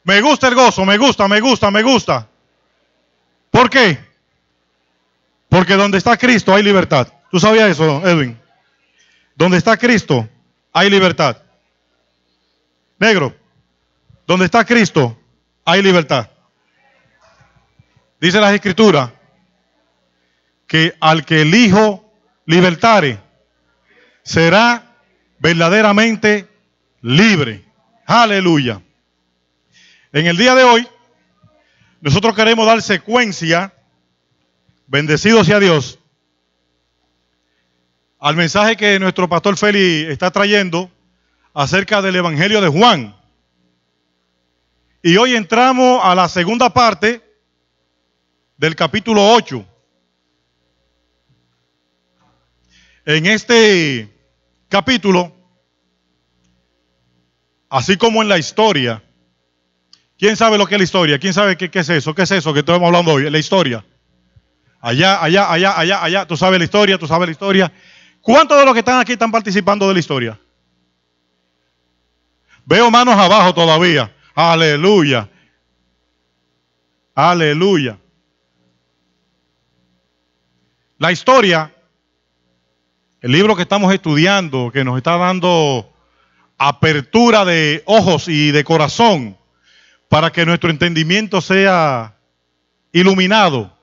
Me gusta el gozo, me gusta. ¿Por qué? Porque donde está Cristo hay libertad. ¿Tú sabías eso, Edwin? Donde está Cristo hay libertad. Negro, donde está Cristo hay libertad. Dice las Escrituras que al que el Hijo libertare será verdaderamente libre. Aleluya. En el día de hoy, nosotros queremos dar secuencia, bendecido sea Dios, al mensaje que nuestro pastor Félix está trayendo acerca del Evangelio de Juan. Y hoy entramos a la segunda parte del capítulo 8. En este capítulo, así como en la historia, ¿quién sabe lo que es la historia? ¿Quién sabe qué es eso? ¿Qué es eso que estamos hablando hoy? La historia. Allá. Tú sabes la historia. ¿Cuántos de los que están aquí están participando de la historia? Veo manos abajo todavía. Aleluya. Aleluya. La historia, el libro que estamos estudiando, que nos está dando apertura de ojos y de corazón para que nuestro entendimiento sea iluminado,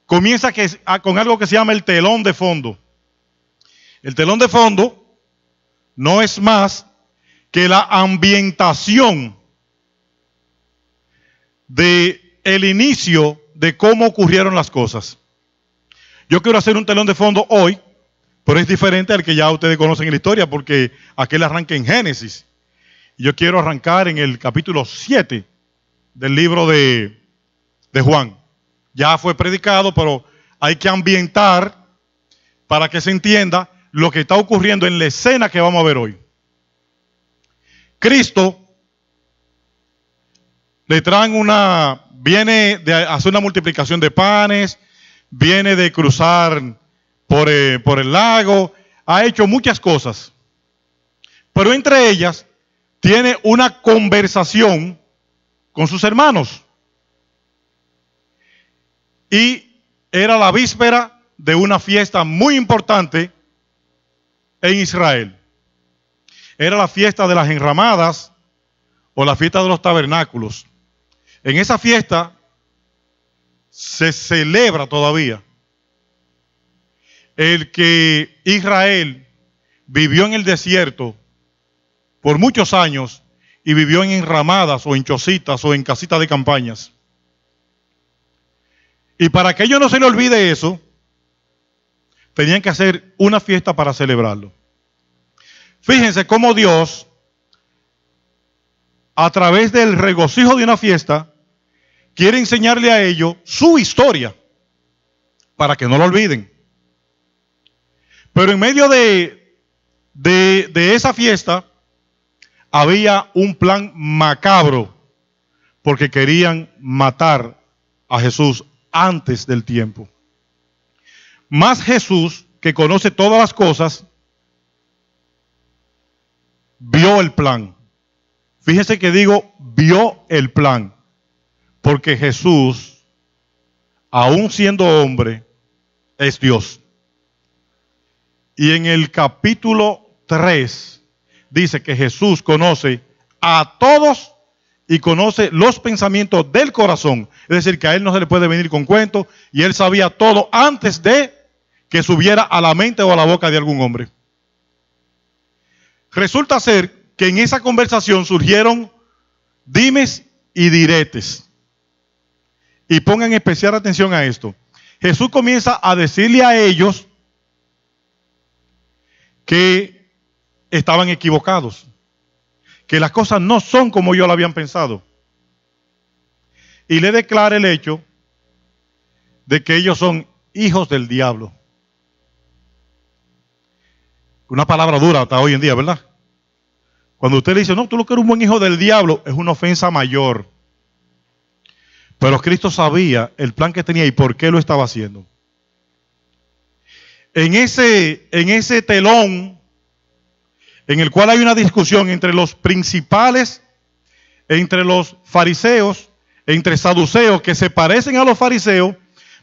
comienza con algo que se llama el telón de fondo. El telón de fondo no es más que la ambientación de el inicio de cómo ocurrieron las cosas. Yo quiero hacer un telón de fondo hoy, pero es diferente al que ya ustedes conocen en la historia, porque aquel arranca en Génesis. Yo quiero arrancar en el capítulo 7 del libro de Juan. Ya fue predicado, pero hay que ambientar para que se entienda lo que está ocurriendo en la escena que vamos a ver hoy. Cristo le traen viene de hacer una multiplicación de panes, viene de cruzar por el lago, ha hecho muchas cosas. Pero entre ellas tiene una conversación con sus hermanos. Y era la víspera de una fiesta muy importante en Israel. Era la fiesta de las enramadas o la fiesta de los tabernáculos. En esa fiesta se celebra todavía el que Israel vivió en el desierto por muchos años y vivió en enramadas o en chocitas o en casitas de campañas. Y para que ellos no se les olvide eso, tenían que hacer una fiesta para celebrarlo. Fíjense cómo Dios, a través del regocijo de una fiesta, quiere enseñarle a ellos su historia, para que no lo olviden. Pero en medio de esa fiesta, había un plan macabro, porque querían matar a Jesús antes del tiempo. Mas Jesús, que conoce todas las cosas, vio el plan. Fíjense que digo, vio el plan. Porque Jesús, aún siendo hombre, es Dios. Y en el capítulo 3 dice que Jesús conoce a todos y conoce los pensamientos del corazón. Es decir, que a él no se le puede venir con cuentos y él sabía todo antes de que subiera a la mente o a la boca de algún hombre. Resulta ser que en esa conversación surgieron dimes y diretes. Y pongan especial atención a esto. Jesús comienza a decirle a ellos que estaban equivocados, que las cosas no son como ellos lo habían pensado. Y le declara el hecho de que ellos son hijos del diablo. Una palabra dura hasta hoy en día, ¿verdad? Cuando usted le dice, no, tú lo que eres un buen hijo del diablo, es una ofensa mayor. Pero Cristo sabía el plan que tenía y por qué lo estaba haciendo. En ese telón, en el cual hay una discusión entre los principales entre los fariseos, entre saduceos, que se parecen a los fariseos,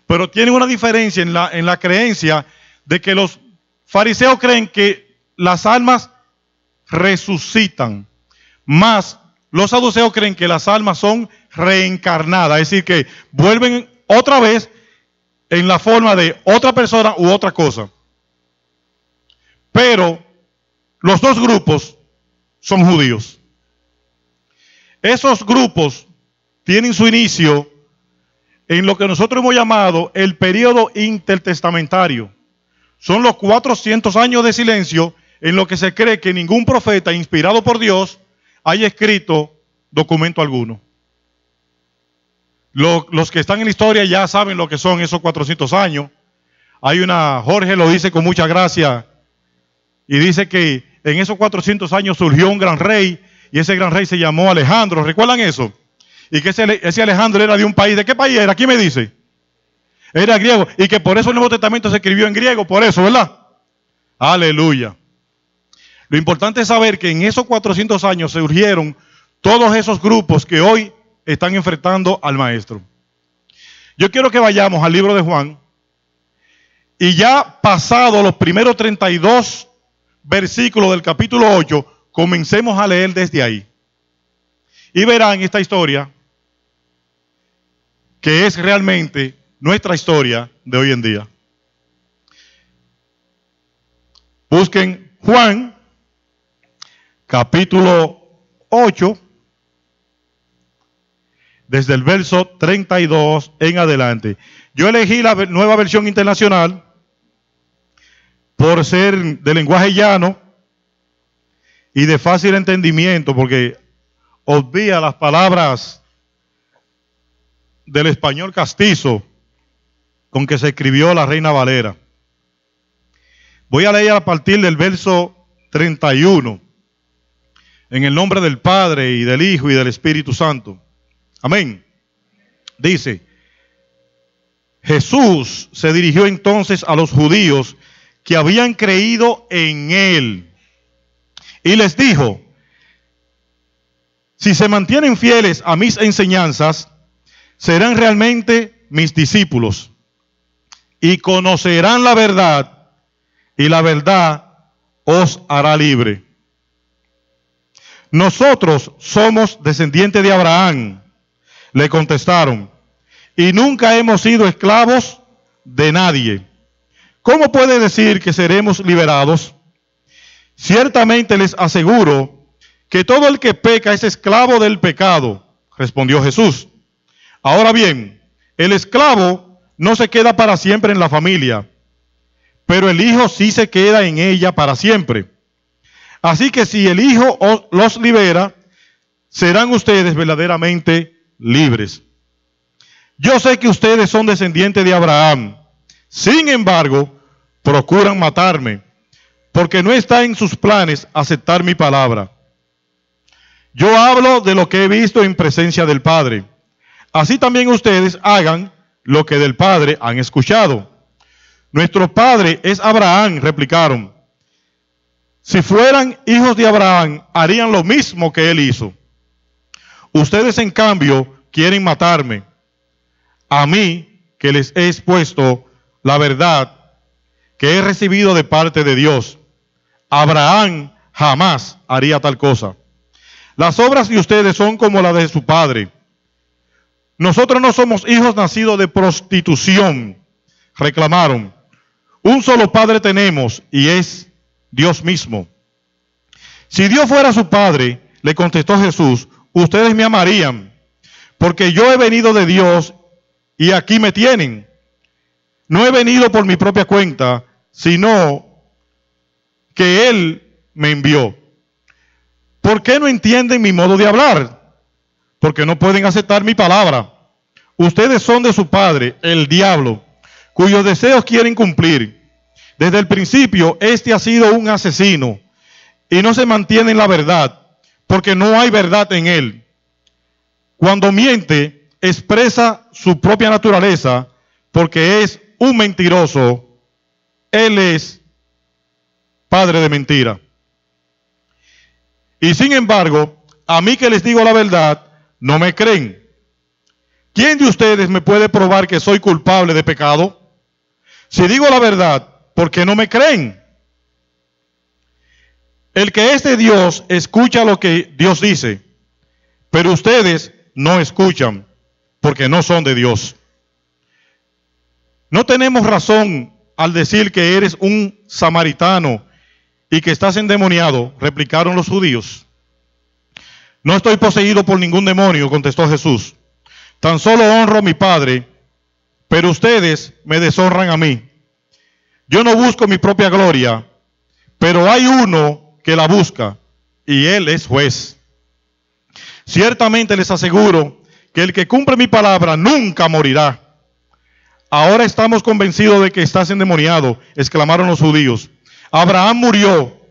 pero tienen una diferencia en la creencia de que los fariseos creen que las almas resucitan, más los saduceos creen que las almas son reencarnadas, es decir, que vuelven otra vez en la forma de otra persona u otra cosa. Pero los dos grupos son judíos. Esos grupos tienen su inicio en lo que nosotros hemos llamado el periodo intertestamentario. Son los 400 años de silencio en lo que se cree que ningún profeta inspirado por Dios haya escrito documento alguno. Los que están en la historia ya saben lo que son esos 400 años. Jorge lo dice con mucha gracia, y dice que en esos 400 años surgió un gran rey, y ese gran rey se llamó Alejandro. ¿Recuerdan eso? Y que ese Alejandro era de un país. ¿De qué país era? ¿Quién me dice? Era griego. Y que por eso el Nuevo Testamento se escribió en griego, por eso, ¿verdad? Aleluya. Lo importante es saber que en esos 400 años surgieron todos esos grupos que hoy están enfrentando al Maestro. Yo quiero que vayamos al libro de Juan, y ya pasado los primeros 32 versículos del capítulo 8, comencemos a leer desde ahí. Y verán esta historia, que es realmente nuestra historia de hoy en día. Busquen Juan, capítulo 8, desde el verso 32 en adelante. Yo elegí la Nueva Versión Internacional por ser de lenguaje llano y de fácil entendimiento, porque obvia las palabras del español castizo con que se escribió la Reina Valera. Voy a leer a partir del verso 31, en el nombre del Padre y del Hijo y del Espíritu Santo. Amén. Dice: Jesús se dirigió entonces a los judíos que habían creído en él y les dijo: si se mantienen fieles a mis enseñanzas, serán realmente mis discípulos y conocerán la verdad, y la verdad os hará libre. Nosotros somos descendientes de Abraham, le contestaron, y nunca hemos sido esclavos de nadie. ¿Cómo puede decir que seremos liberados? Ciertamente les aseguro que todo el que peca es esclavo del pecado, respondió Jesús. Ahora bien, el esclavo no se queda para siempre en la familia, pero el hijo sí se queda en ella para siempre. Así que si el hijo los libera, serán ustedes verdaderamente libres. Yo sé que ustedes son descendientes de Abraham. Sin embargo, procuran matarme, porque no está en sus planes aceptar mi palabra. Yo hablo de lo que he visto en presencia del Padre. Así también ustedes hagan lo que del Padre han escuchado. Nuestro padre es Abraham, replicaron. Si fueran hijos de Abraham, harían lo mismo que él hizo. Ustedes, en cambio, quieren matarme, a mí, que les he expuesto la verdad que he recibido de parte de Dios. Abraham jamás haría tal cosa. Las obras de ustedes son como las de su padre. Nosotros no somos hijos nacidos de prostitución, reclamaron. Un solo padre tenemos, y es Dios mismo. Si Dios fuera su padre, le contestó Jesús, ustedes me amarían, porque yo he venido de Dios y aquí me tienen. No he venido por mi propia cuenta, sino que Él me envió. ¿Por qué no entienden mi modo de hablar? Porque no pueden aceptar mi palabra. Ustedes son de su padre, el diablo, cuyos deseos quieren cumplir. Desde el principio, este ha sido un asesino y no se mantiene en la verdad, porque no hay verdad en él. Cuando miente, expresa su propia naturaleza, porque es un mentiroso. Él es padre de mentira. Y sin embargo, A mí que les digo la verdad, no me creen. ¿Quién de ustedes me puede probar que soy culpable de pecado? Si digo la verdad, ¿por qué no me creen? El que es de Dios escucha lo que Dios dice, pero ustedes no escuchan porque no son de Dios. No tenemos razón al decir que eres un samaritano y que estás endemoniado, replicaron los judíos. No estoy poseído por ningún demonio, contestó Jesús. Tan solo honro a mi Padre, pero ustedes me deshonran a mí. Yo no busco mi propia gloria, pero hay uno que la busca, y él es juez. Ciertamente les aseguro que el que cumple mi palabra nunca morirá. Ahora estamos convencidos de que estás endemoniado, exclamaron los judíos. Abraham murió,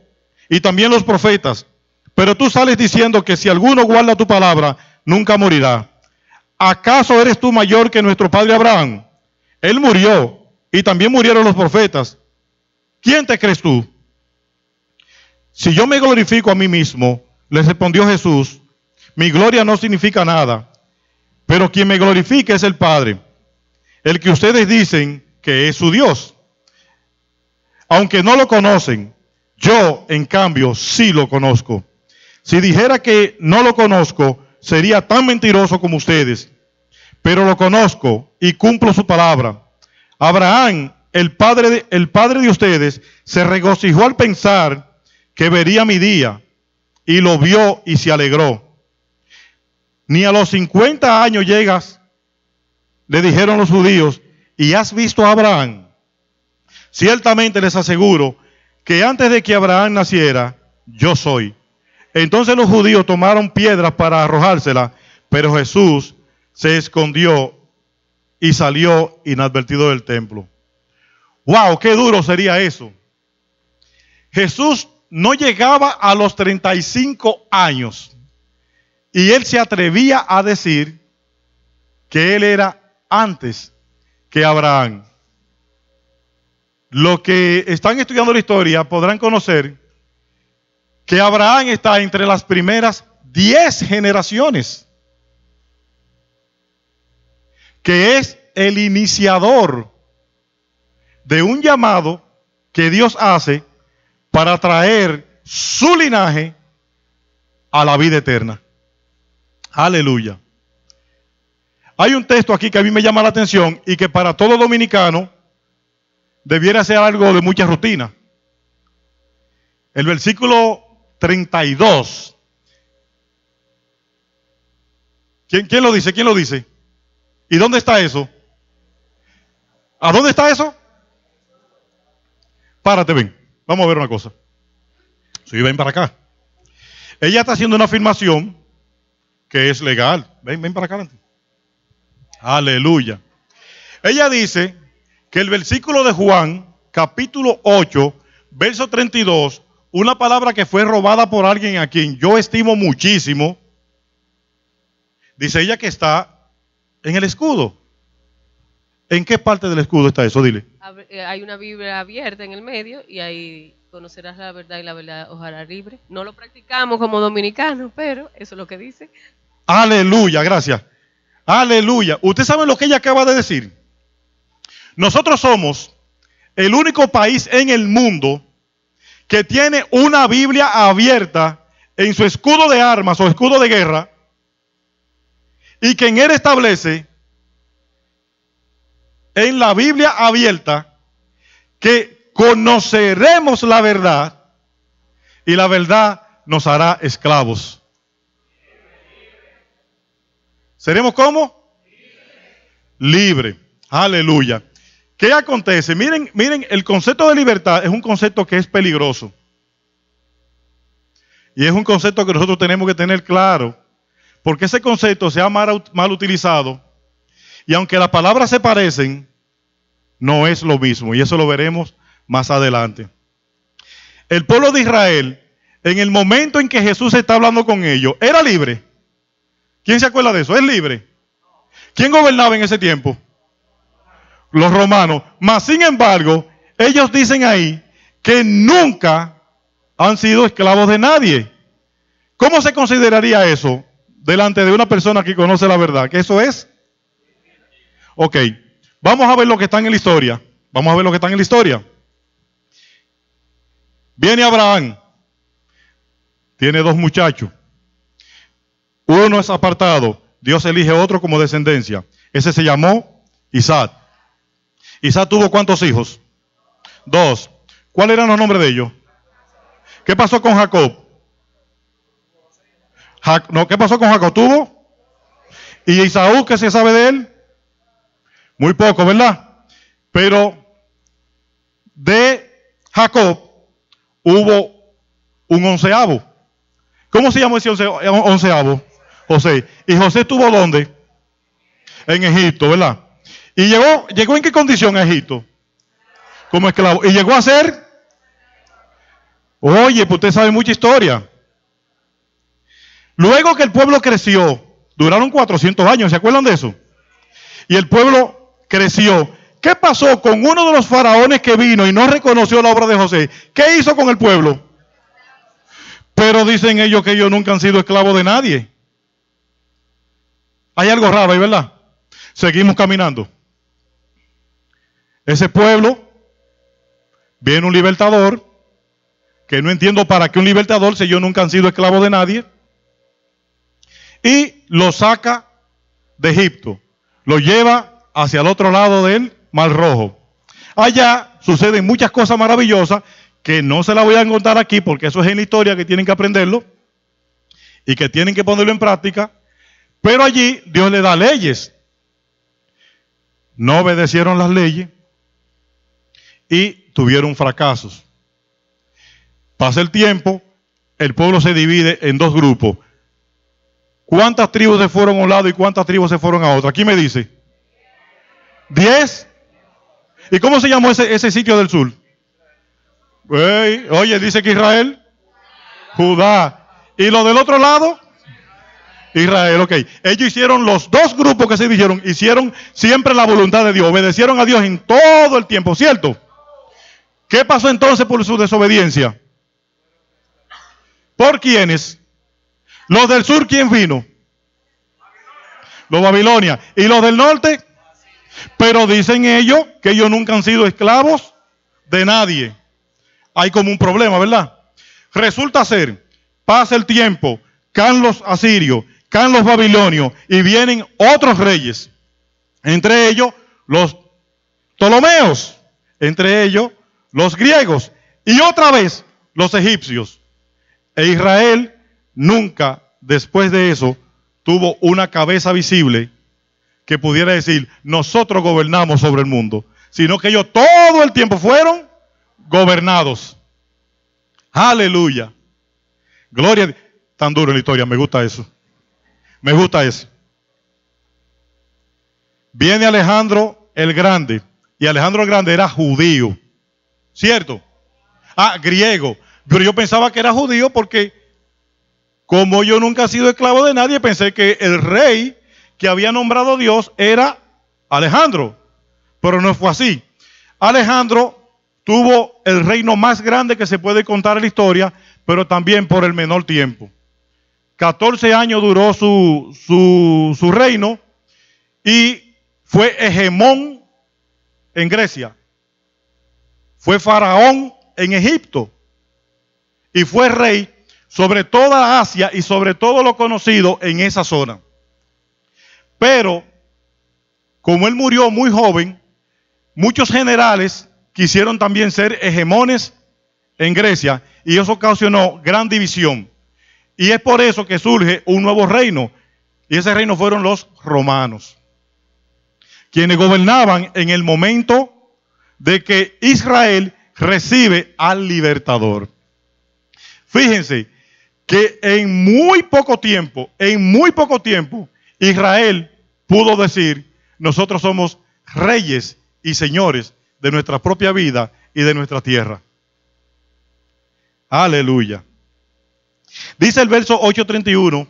y también los profetas, pero tú sales diciendo que si alguno guarda tu palabra, nunca morirá. ¿Acaso eres tú mayor que nuestro padre Abraham? Él murió, y también murieron los profetas. ¿Quién te crees tú? Si yo me glorifico a mí mismo, les respondió Jesús, mi gloria no significa nada, pero quien me glorifica es el Padre, el que ustedes dicen que es su Dios. Aunque no lo conocen, yo, en cambio, sí lo conozco. Si dijera que no lo conozco, sería tan mentiroso como ustedes, pero lo conozco y cumplo su palabra. Abraham, el padre de ustedes, se regocijó al pensar que vería mi día, y lo vio y se alegró. Ni a los 50 años llegas, le dijeron los judíos, y has visto a Abraham. Ciertamente les aseguro que antes de que Abraham naciera, yo soy. Entonces los judíos tomaron piedras para arrojárselas, pero Jesús se escondió y salió inadvertido del templo. ¡Wow! ¡Qué duro sería eso! Jesús no llegaba a los 35 años y él se atrevía a decir que él era antes que Abraham. Los que están estudiando la historia podrán conocer que Abraham está entre las primeras 10 generaciones, que es el iniciador de un llamado que Dios hace para traer su linaje a la vida eterna. Aleluya. Hay un texto aquí que a mí me llama la atención y que para todo dominicano debiera ser algo de mucha rutina. El versículo 32. ¿Quién lo dice? ¿Quién lo dice? ¿Y dónde está eso? ¿A dónde está eso? Párate, ven. Vamos a ver una cosa. Sí, ven para acá. Ella está haciendo una afirmación que es legal. Ven para acá. Aleluya. Ella dice que el versículo de Juan, capítulo 8, verso 32, una palabra que fue robada por alguien a quien yo estimo muchísimo, dice ella que está en el escudo. ¿En qué parte del escudo está eso? Dile. Hay una Biblia abierta en el medio y ahí conocerás la verdad y la verdad os hará libre. No lo practicamos como dominicanos, pero eso es lo que dice. Aleluya, gracias. Aleluya. ¿Usted sabe lo que ella acaba de decir? Nosotros somos el único país en el mundo que tiene una Biblia abierta en su escudo de armas o escudo de guerra y que en él establece en la Biblia abierta que conoceremos la verdad y la verdad nos hará esclavos. ¿Seremos cómo? Libre. Aleluya. ¿Qué acontece? Miren, el concepto de libertad es un concepto que es peligroso. Y es un concepto que nosotros tenemos que tener claro, porque ese concepto se ha mal utilizado. Y aunque las palabras se parecen, no es lo mismo. Y eso lo veremos más adelante. El pueblo de Israel, en el momento en que Jesús está hablando con ellos, ¿era libre? ¿Quién se acuerda de eso? ¿Es libre? ¿Quién gobernaba en ese tiempo? Los romanos. Mas, sin embargo, ellos dicen ahí que nunca han sido esclavos de nadie. ¿Cómo se consideraría eso delante de una persona que conoce la verdad? ¿Que eso es? Ok, vamos a ver lo que está en la historia. Vamos a ver lo que está en la historia. Viene Abraham. Tiene 2 muchachos. Uno es apartado. Dios elige otro como descendencia. Ese se llamó Isaac. Isaac tuvo ¿cuántos hijos? 2. ¿Cuáles eran los nombres de ellos? ¿Qué pasó con Jacob? ¿Qué pasó con Jacob? ¿Tuvo? ¿Y Esaú, qué se sabe de él? Muy poco, ¿verdad? Pero de Jacob hubo un 11avo. ¿Cómo se llamó ese 11avo? José. ¿Y José estuvo dónde? En Egipto, ¿verdad? ¿Y llegó en qué condición a Egipto? Como esclavo. ¿Y llegó a ser? Oye, pues usted sabe mucha historia. Luego que el pueblo creció, duraron 400 años, ¿se acuerdan de eso? Y el pueblo creció. ¿Qué pasó con uno de los faraones que vino y no reconoció la obra de José? ¿Qué hizo con el pueblo? Pero dicen ellos que ellos nunca han sido esclavos de nadie. Hay algo raro ahí, ¿verdad? Seguimos caminando. Ese pueblo, viene un libertador, que no entiendo para qué un libertador si ellos nunca han sido esclavos de nadie, y lo saca de Egipto, lo lleva hacia el otro lado del Mar Rojo. Allá suceden muchas cosas maravillosas que no se las voy a contar aquí porque eso es en la historia que tienen que aprenderlo y que tienen que ponerlo en práctica, pero allí Dios le da leyes. No obedecieron las leyes y tuvieron fracasos. Pasa el tiempo, el pueblo se divide en 2 grupos. ¿Cuántas tribus se fueron a un lado y cuántas tribus se fueron a otro? Aquí me dice. 10. ¿Y cómo se llamó ese sitio del sur? Oye, dice que Israel. Judá. ¿Y lo del otro lado? Israel, ok. Ellos hicieron los 2 grupos que se dividieron, hicieron siempre la voluntad de Dios, obedecieron a Dios en todo el tiempo, ¿cierto? ¿Qué pasó entonces por su desobediencia? ¿Por quiénes? Los del sur, ¿quién vino? Los Babilonia. ¿Y los del norte? Pero dicen ellos que ellos nunca han sido esclavos de nadie. Hay como un problema, ¿verdad? Resulta ser, pasa el tiempo, caen los asirios, caen los babilonios y vienen otros reyes. Entre ellos los Ptolomeos, entre ellos los griegos y otra vez los egipcios. E Israel nunca después de eso tuvo una cabeza visible que pudiera decir, nosotros gobernamos sobre el mundo, sino que ellos todo el tiempo fueron gobernados. Aleluya. Gloria. Tan duro en la historia, me gusta eso. Me gusta eso. Viene Alejandro el Grande, y Alejandro el Grande era judío, ¿cierto? Griego. Pero yo pensaba que era judío porque como yo nunca he sido esclavo de nadie, pensé que el rey que había nombrado Dios era Alejandro. Pero no fue así. Alejandro tuvo el reino más grande que se puede contar en la historia, pero también por el menor tiempo. 14 años duró su reino y fue hegemón en Grecia. Fue faraón en Egipto. Y fue rey sobre toda Asia y sobre todo lo conocido en esa zona. Pero, como él murió muy joven, muchos generales quisieron también ser hegemones en Grecia y eso ocasionó gran división. Y es por eso que surge un nuevo reino. Y ese reino fueron los romanos, quienes gobernaban en el momento de que Israel recibe al libertador. Fíjense que en muy poco tiempo, Israel pudo decir, nosotros somos reyes y señores de nuestra propia vida y de nuestra tierra. Aleluya. Dice el verso 8:31,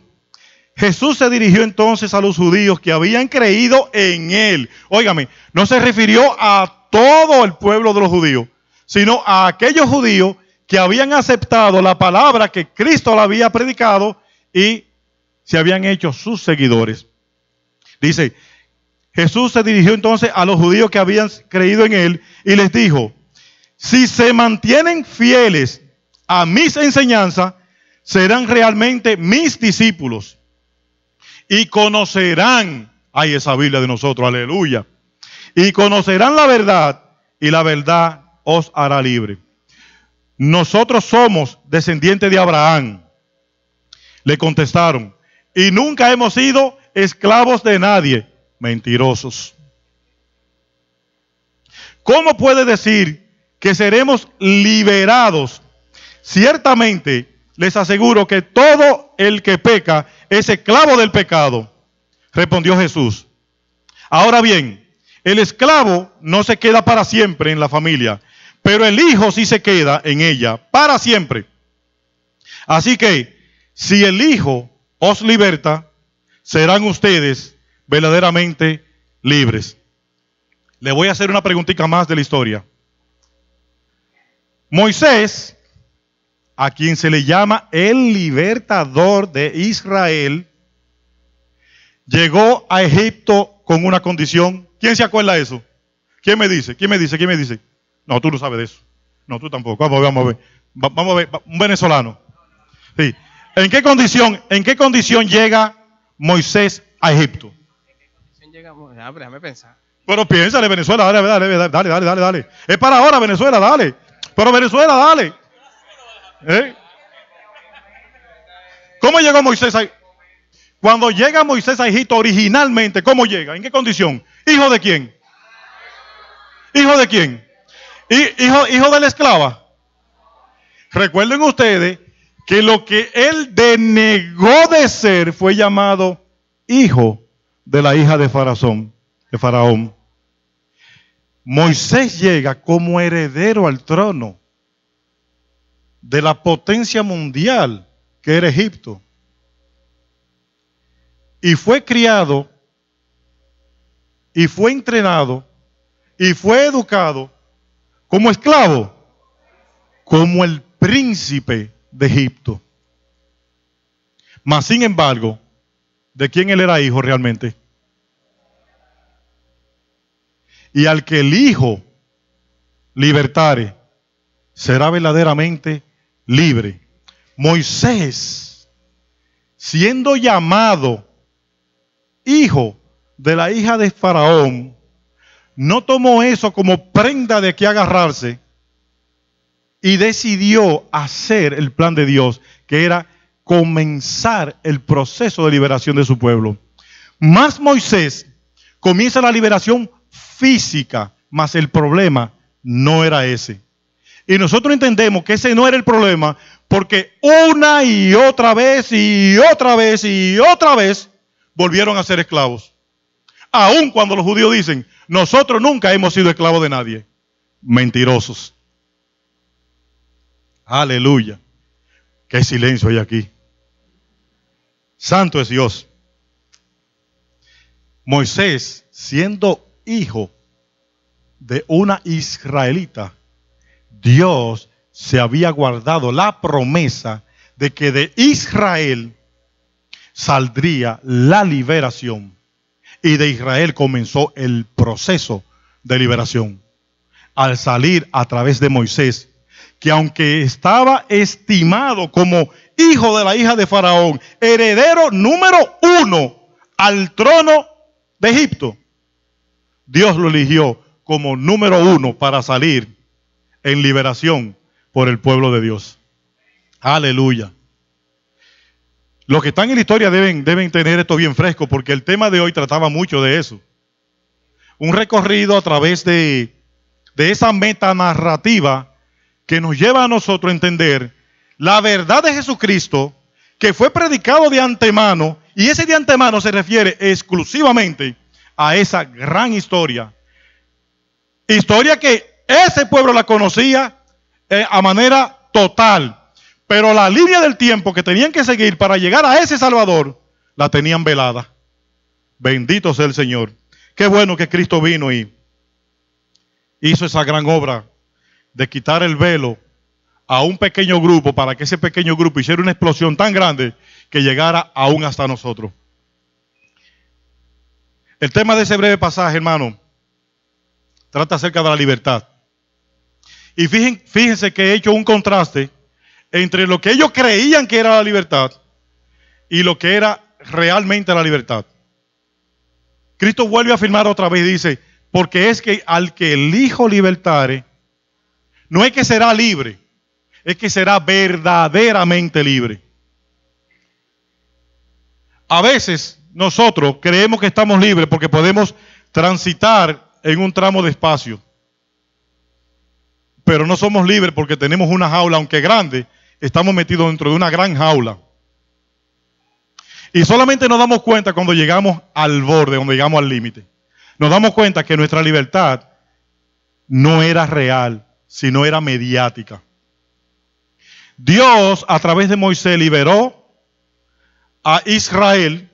Jesús se dirigió entonces a los judíos que habían creído en él. Óigame, no se refirió a todo el pueblo de los judíos, sino a aquellos judíos que habían aceptado la palabra que Cristo le había predicado y se habían hecho sus seguidores. Dice, Jesús se dirigió entonces a los judíos que habían creído en él y les dijo, si se mantienen fieles a mis enseñanzas, serán realmente mis discípulos y conocerán, ay, esa Biblia de nosotros, aleluya, y conocerán la verdad y la verdad os hará libre. Nosotros somos descendientes de Abraham, le contestaron, y nunca hemos sido esclavos de nadie. Mentirosos. ¿Cómo puede decir que seremos liberados? Ciertamente les aseguro que todo el que peca es esclavo del pecado. Respondió Jesús. Ahora bien, el esclavo no se queda para siempre en la familia, pero el hijo sí se queda en ella para siempre. Así que, si el hijo os liberta, serán ustedes verdaderamente libres. Le voy a hacer una preguntita más de la historia. Moisés, a quien se le llama el libertador de Israel, llegó a Egipto con una condición. ¿Quién se acuerda de eso? ¿Quién me dice? ¿Quién me dice? ¿Quién me dice? No, tú no sabes de eso. No, tú tampoco. Vamos a ver. Vamos a ver. Un venezolano. Sí. ¿En qué condición llega Moisés a Egipto? Déjame pensar. Pero piénsale, Venezuela, dale. Es para ahora, Venezuela, dale. Pero Venezuela, dale. ¿Cómo llegó Moisés a Egipto? Cuando llega Moisés a Egipto originalmente, ¿cómo llega? ¿En qué condición? ¿Hijo de quién? ¿Hijo de quién? ¿Hijo de la esclava? Recuerden ustedes que lo que él denegó de ser fue llamado hijo de la hija de Faraón. Moisés llega como heredero al trono de la potencia mundial que era Egipto. Y fue criado, y fue entrenado, y fue educado como esclavo, como el príncipe de Egipto. Mas sin embargo, ¿de quién él era hijo realmente? Y al que el hijo libertare, será verdaderamente libre. Moisés, siendo llamado hijo de la hija de Faraón, no tomó eso como prenda de que agarrarse y decidió hacer el plan de Dios, que era comenzar el proceso de liberación de su pueblo. Más Moisés comienza la liberación física, mas el problema no era ese. Y nosotros entendemos que ese no era el problema, porque una y otra vez y otra vez y otra vez volvieron a ser esclavos. Aun cuando los judíos dicen, nosotros nunca hemos sido esclavos de nadie. Mentirosos. Aleluya. Qué silencio hay aquí. Santo es Dios. Moisés, siendo hijo de una israelita, Dios se había guardado la promesa de que de Israel saldría la liberación. Y de Israel comenzó el proceso de liberación. Al salir a través de Moisés, que aunque estaba estimado como hijo de la hija de Faraón, heredero número 1 al trono de Egipto, Dios lo eligió como número 1 para salir en liberación por el pueblo de Dios. Aleluya. Los que están en la historia deben tener esto bien fresco, porque el tema de hoy trataba mucho de eso. Un recorrido a través de esa metanarrativa que nos lleva a nosotros a entender la verdad de Jesucristo, que fue predicado de antemano, y ese de antemano se refiere exclusivamente a esa gran historia. Historia que ese pueblo la conocía a manera total. Pero la línea del tiempo que tenían que seguir para llegar a ese Salvador, la tenían velada. Bendito sea el Señor. Qué bueno que Cristo vino y hizo esa gran obra de quitar el velo a un pequeño grupo para que ese pequeño grupo hiciera una explosión tan grande que llegara aún hasta nosotros. El tema de ese breve pasaje, hermano, trata acerca de la libertad. Y fíjense que he hecho un contraste entre lo que ellos creían que era la libertad y lo que era realmente la libertad. Cristo vuelve a afirmar otra vez y dice, porque es que al que el Hijo libertare, no es que será libre, es que será verdaderamente libre. A veces nosotros creemos que estamos libres porque podemos transitar en un tramo de espacio. Pero no somos libres porque tenemos una jaula, aunque grande, estamos metidos dentro de una gran jaula. Y solamente nos damos cuenta cuando llegamos al borde, cuando llegamos al límite. Nos damos cuenta que nuestra libertad no era real, sino era mediática. Dios, a través de Moisés, liberó a Israel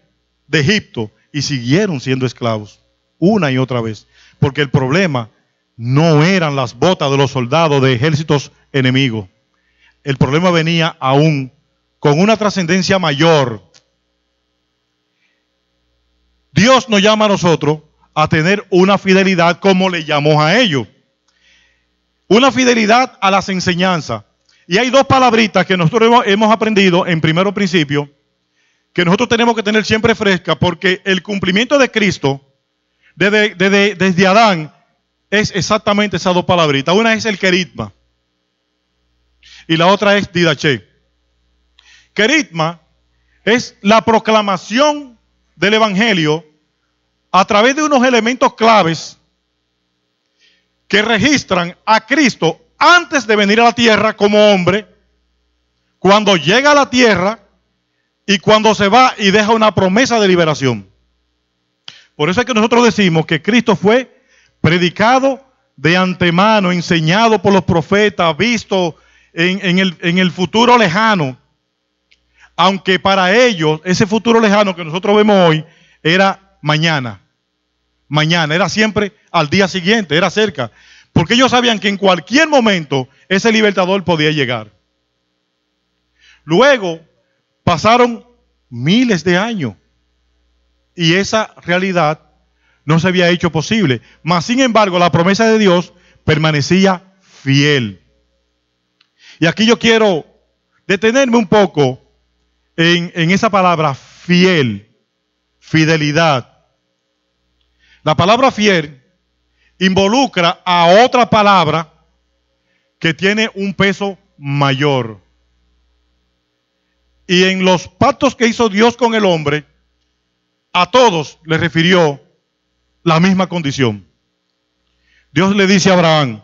de Egipto y siguieron siendo esclavos una y otra vez. Porque el problema no eran las botas de los soldados de ejércitos enemigos. El problema venía aún con una trascendencia mayor. Dios nos llama a nosotros a tener una fidelidad como le llamó a ellos. Una fidelidad a las enseñanzas. Y hay dos palabritas que nosotros hemos aprendido en primero principio, que nosotros tenemos que tener siempre fresca, porque el cumplimiento de Cristo, desde Adán, es exactamente esas dos palabritas. Una es el queritma y la otra es didaché. Queritma es la proclamación del Evangelio a través de unos elementos claves que registran a Cristo antes de venir a la tierra como hombre, cuando llega a la tierra y cuando se va y deja una promesa de liberación. Por eso es que nosotros decimos que Cristo fue predicado de antemano, enseñado por los profetas, visto en el futuro lejano. Aunque para ellos ese futuro lejano que nosotros vemos hoy era mañana. Mañana, era siempre al día siguiente, era cerca. Porque ellos sabían que en cualquier momento ese libertador podía llegar. Luego pasaron miles de años y esa realidad no se había hecho posible. Mas, sin embargo, la promesa de Dios permanecía fiel. Y aquí yo quiero detenerme un poco en esa palabra fiel, fidelidad. La palabra fiel involucra a otra palabra que tiene un peso mayor. Y en los pactos que hizo Dios con el hombre, a todos le refirió la misma condición. Dios le dice a Abraham,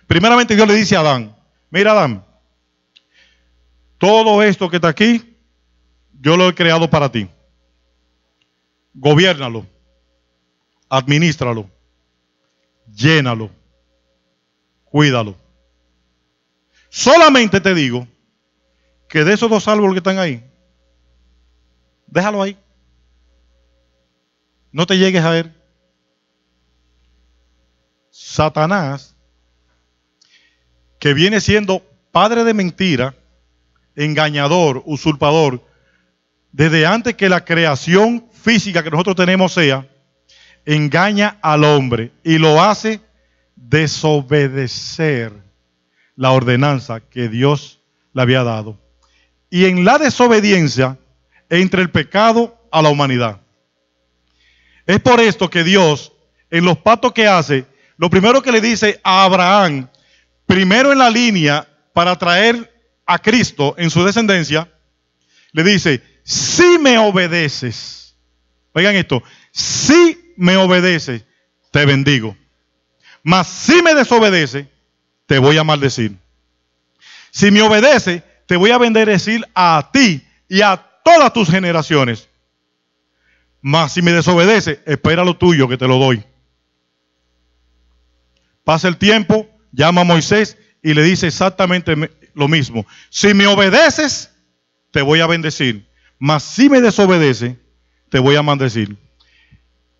primeramente Dios le dice a Adán, mira Adán, todo esto que está aquí, yo lo he creado para ti. Gobiérnalo, administralo, llénalo, cuídalo. Solamente te digo que de esos dos árboles que están ahí, déjalo ahí. No te llegues a él. Satanás, que viene siendo padre de mentira, engañador, usurpador, desde antes que la creación física que nosotros tenemos sea, engaña al hombre y lo hace desobedecer la ordenanza que Dios le había dado. Y en la desobediencia entra el pecado a la humanidad. Es por esto que Dios, en los pactos que hace, lo primero que le dice a Abraham, primero en la línea para traer a Cristo en su descendencia, le dice, si me obedeces, oigan esto, si me obedeces, te bendigo. Mas si me desobedece, te voy a maldecir. Si me obedece, te voy a bendecir a ti y a todas tus generaciones. Mas si me desobedece, espera lo tuyo que te lo doy. Pasa el tiempo, llama a Moisés y le dice exactamente lo mismo. Si me obedeces, te voy a bendecir. Mas si me desobedece, te voy a maldecir.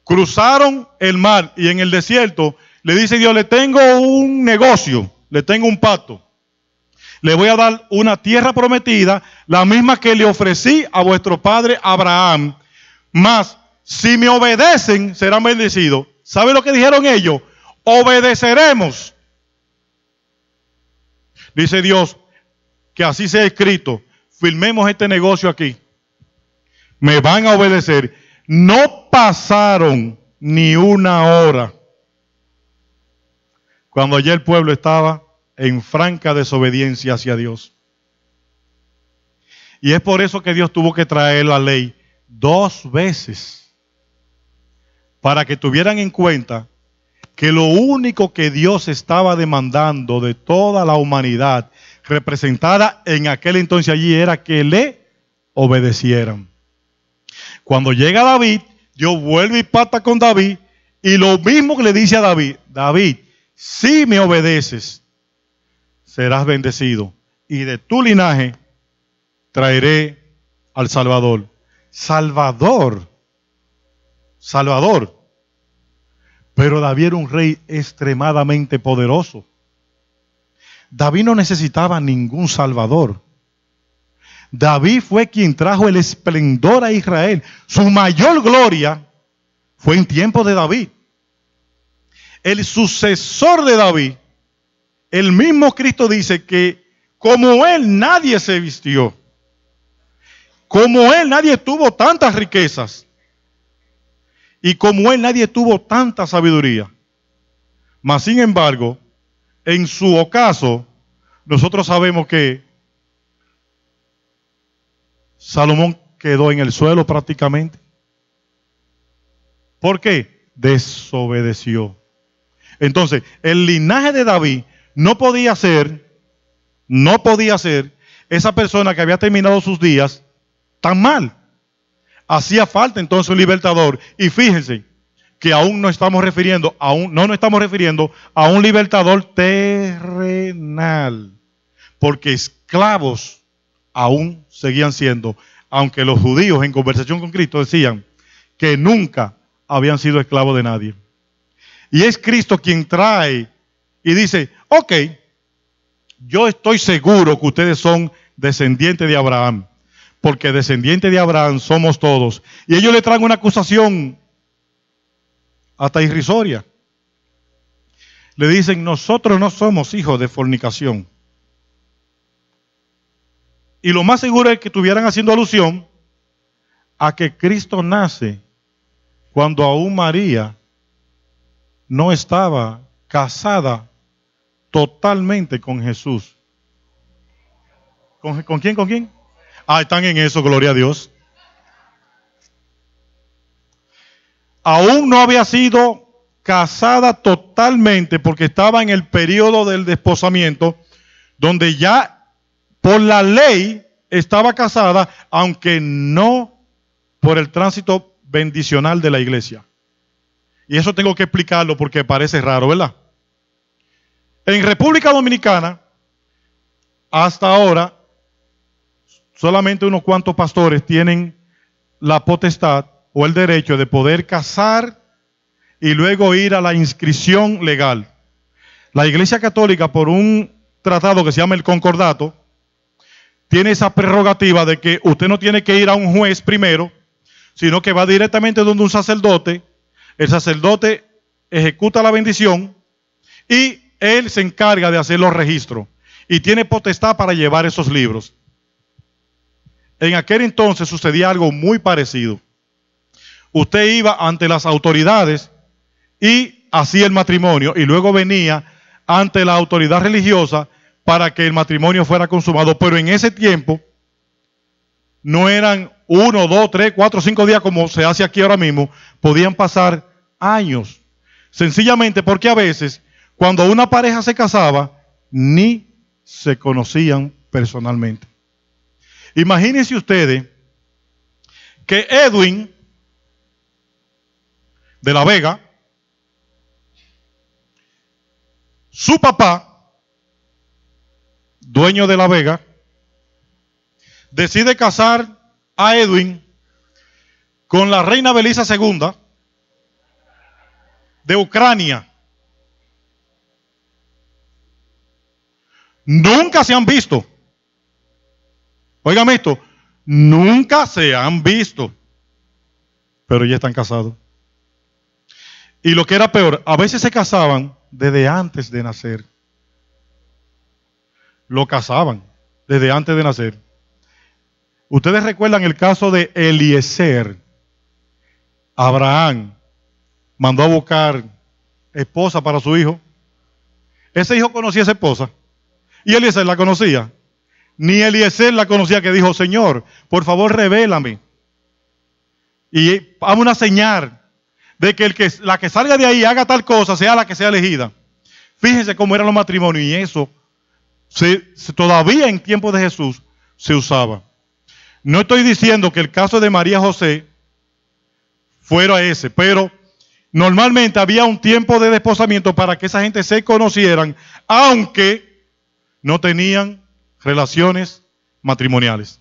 Cruzaron el mar y en el desierto le dice Dios, le tengo un negocio, le tengo un pacto. le voy a dar una tierra prometida, la misma que le ofrecí a vuestro padre Abraham. Mas, si me obedecen, serán bendecidos. ¿Sabe lo que dijeron ellos? Obedeceremos. Dice Dios, que así sea escrito. Firmemos este negocio aquí. Me van a obedecer. No pasaron ni una hora cuando ya el pueblo estaba en franca desobediencia hacia Dios. Y es por eso que Dios tuvo que traer la ley 2 veces, para que tuvieran en cuenta que lo único que Dios estaba demandando de toda la humanidad representada en aquel entonces allí era que le obedecieran. Cuando llega David, Dios vuelve y pacta con David, y lo mismo que le dice a David: David, si me obedeces, serás bendecido, y de tu linaje traeré al Salvador. Salvador. Pero David era un rey extremadamente poderoso. David no necesitaba ningún Salvador. David fue quien trajo el esplendor a Israel. Su mayor gloria fue en tiempo de David. El sucesor de David, el mismo Cristo dice que como él nadie se vistió. Como él nadie tuvo tantas riquezas. Y como él nadie tuvo tanta sabiduría. Mas sin embargo, en su ocaso, nosotros sabemos que Salomón quedó en el suelo prácticamente. ¿Por qué? Desobedeció. Entonces, el linaje de David no podía ser esa persona que había terminado sus días tan mal. Hacía falta entonces un libertador. Y fíjense que aún no nos estamos refiriendo a un libertador terrenal, porque esclavos aún seguían siendo, aunque los judíos en conversación con Cristo decían que nunca habían sido esclavos de nadie. Y es Cristo quien trae y dice: ok, yo estoy seguro que ustedes son descendientes de Abraham, porque descendientes de Abraham somos todos. Y ellos le traen una acusación hasta irrisoria. Le dicen: nosotros no somos hijos de fornicación. Y lo más seguro es que estuvieran haciendo alusión a que Cristo nace cuando aún María no estaba casada totalmente con Jesús. ¿Con quién? ¿Con quién? Ah, están en eso, gloria a Dios. Aún no había sido casada totalmente porque estaba en el periodo del desposamiento, donde ya por la ley estaba casada, aunque no por el tránsito bendicional de la iglesia. Y eso tengo que explicarlo porque parece raro, ¿verdad? En República Dominicana, hasta ahora, solamente unos cuantos pastores tienen la potestad o el derecho de poder casar y luego ir a la inscripción legal. La Iglesia Católica, por un tratado que se llama el Concordato, tiene esa prerrogativa de que usted no tiene que ir a un juez primero, sino que va directamente donde un sacerdote. El sacerdote ejecuta la bendición y él se encarga de hacer los registros y tiene potestad para llevar esos libros. En aquel entonces sucedía algo muy parecido. Usted iba ante las autoridades y hacía el matrimonio y luego venía ante la autoridad religiosa para que el matrimonio fuera consumado. Pero en ese tiempo no eran 1, 2, 3, 4, 5 días como se hace aquí ahora mismo. Podían pasar años. Sencillamente porque a veces cuando una pareja se casaba ni se conocían personalmente. Imagínense ustedes que Edwin de la Vega, su papá, dueño de La Vega, decide casar a Edwin con la reina Belisa II de Ucrania. Nunca se han visto. Óigame esto, nunca se han visto. Pero ya están casados. Y lo que era peor, a veces se casaban desde antes de nacer. Lo casaban desde antes de nacer. Ustedes recuerdan el caso de Eliezer. Abraham mandó a buscar esposa para su hijo. Ese hijo conocía a esa esposa. Y Eliezer la conocía. Ni Eliezer la conocía, que dijo: Señor, por favor revélame. Y hazme una señal de que, la que salga de ahí haga tal cosa, sea la que sea elegida. Fíjense cómo eran los matrimonios, y eso todavía en tiempos de Jesús se usaba. No estoy diciendo que el caso de María José fuera ese, pero normalmente había un tiempo de desposamiento para que esa gente se conocieran, aunque no tenían relaciones matrimoniales.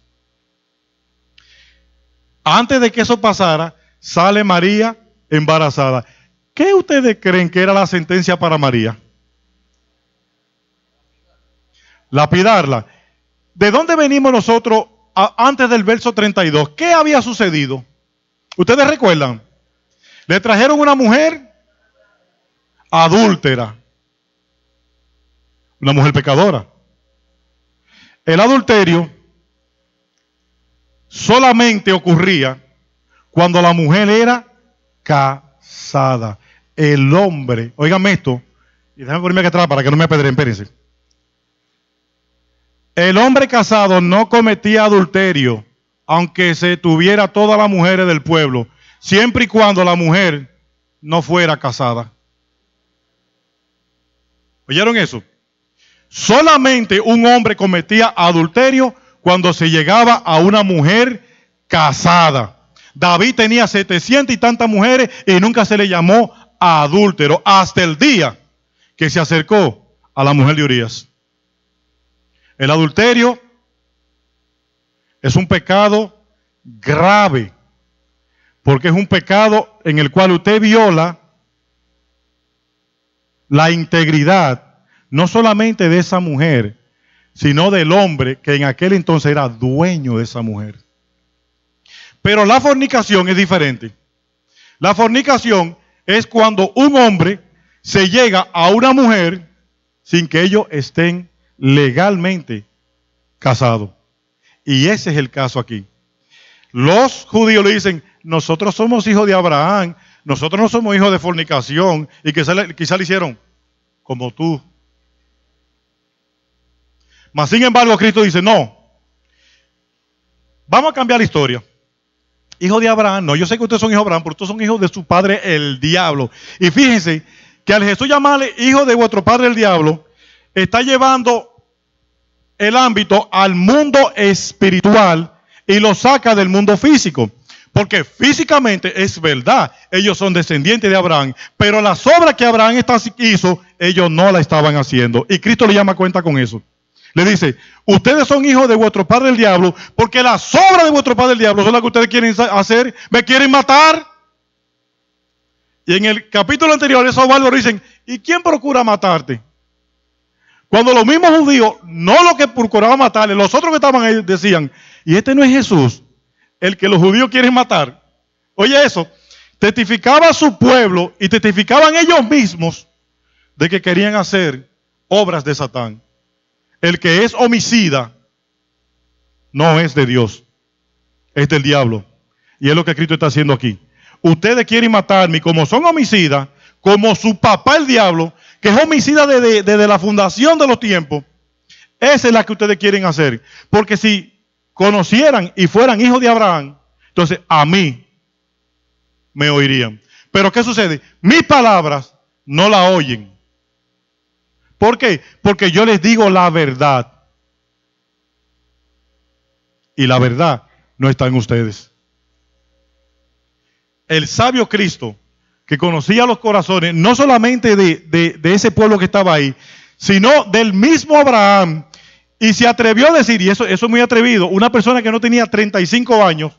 Antes de que eso pasara, sale María embarazada. ¿Qué ustedes creen que era la sentencia para María? Lapidarla. ¿De dónde venimos nosotros antes del verso 32? ¿Qué había sucedido? ¿Ustedes recuerdan? Le trajeron una mujer adúltera, una mujer pecadora. El adulterio solamente ocurría cuando la mujer era casada. El hombre, óigame esto, y déjame ponerme aquí atrás para que no me apedreen, espérense. El hombre casado no cometía adulterio, aunque se tuviera todas las mujeres del pueblo, siempre y cuando la mujer no fuera casada. ¿Oyeron eso? Solamente un hombre cometía adulterio cuando se llegaba a una mujer casada. David tenía 700 y tantas mujeres y nunca se le llamó adúltero hasta el día que se acercó a la mujer de Urías. El adulterio es un pecado grave, porque es un pecado en el cual usted viola la integridad no solamente de esa mujer, sino del hombre que en aquel entonces era dueño de esa mujer. Pero la fornicación es diferente. La fornicación es cuando un hombre se llega a una mujer sin que ellos estén legalmente casados. Y ese es el caso aquí. Los judíos le dicen: nosotros somos hijos de Abraham, nosotros no somos hijos de fornicación. Y quizá le hicieron como tú. Mas sin embargo Cristo dice: no, vamos a cambiar la historia. Hijo de Abraham, no, yo sé que ustedes son hijos de Abraham, pero ustedes son hijos de su padre el diablo. Y fíjense que al Jesús llamarle hijo de vuestro padre el diablo, está llevando el ámbito al mundo espiritual y lo saca del mundo físico. Porque físicamente es verdad, ellos son descendientes de Abraham, pero las obras que Abraham hizo, ellos no la estaban haciendo. Y Cristo le llama cuenta con eso. Le dice: ustedes son hijos de vuestro padre el diablo, porque las obras de vuestro padre el diablo son las que ustedes quieren hacer, me quieren matar. Y en el capítulo anterior esos bárbaros dicen: ¿y quién procura matarte? Cuando los mismos judíos, no los que procuraban matarle, los otros que estaban ahí decían: ¿y este no es Jesús, el que los judíos quieren matar? Oye eso, testificaba a su pueblo y testificaban ellos mismos de que querían hacer obras de Satán. El que es homicida no es de Dios, es del diablo. Y es lo que Cristo está haciendo aquí. Ustedes quieren matarme, y como son homicidas, como su papá el diablo, que es homicida desde la fundación de los tiempos, esa es la que ustedes quieren hacer. Porque si conocieran y fueran hijos de Abraham, entonces a mí me oirían. Pero ¿qué sucede? Mis palabras no la oyen. ¿Por qué? Porque yo les digo la verdad. Y la verdad no está en ustedes. El sabio Cristo, que conocía los corazones, no solamente de ese pueblo que estaba ahí, sino del mismo Abraham, y se atrevió a decir, y eso es muy atrevido, una persona que no tenía 35 años,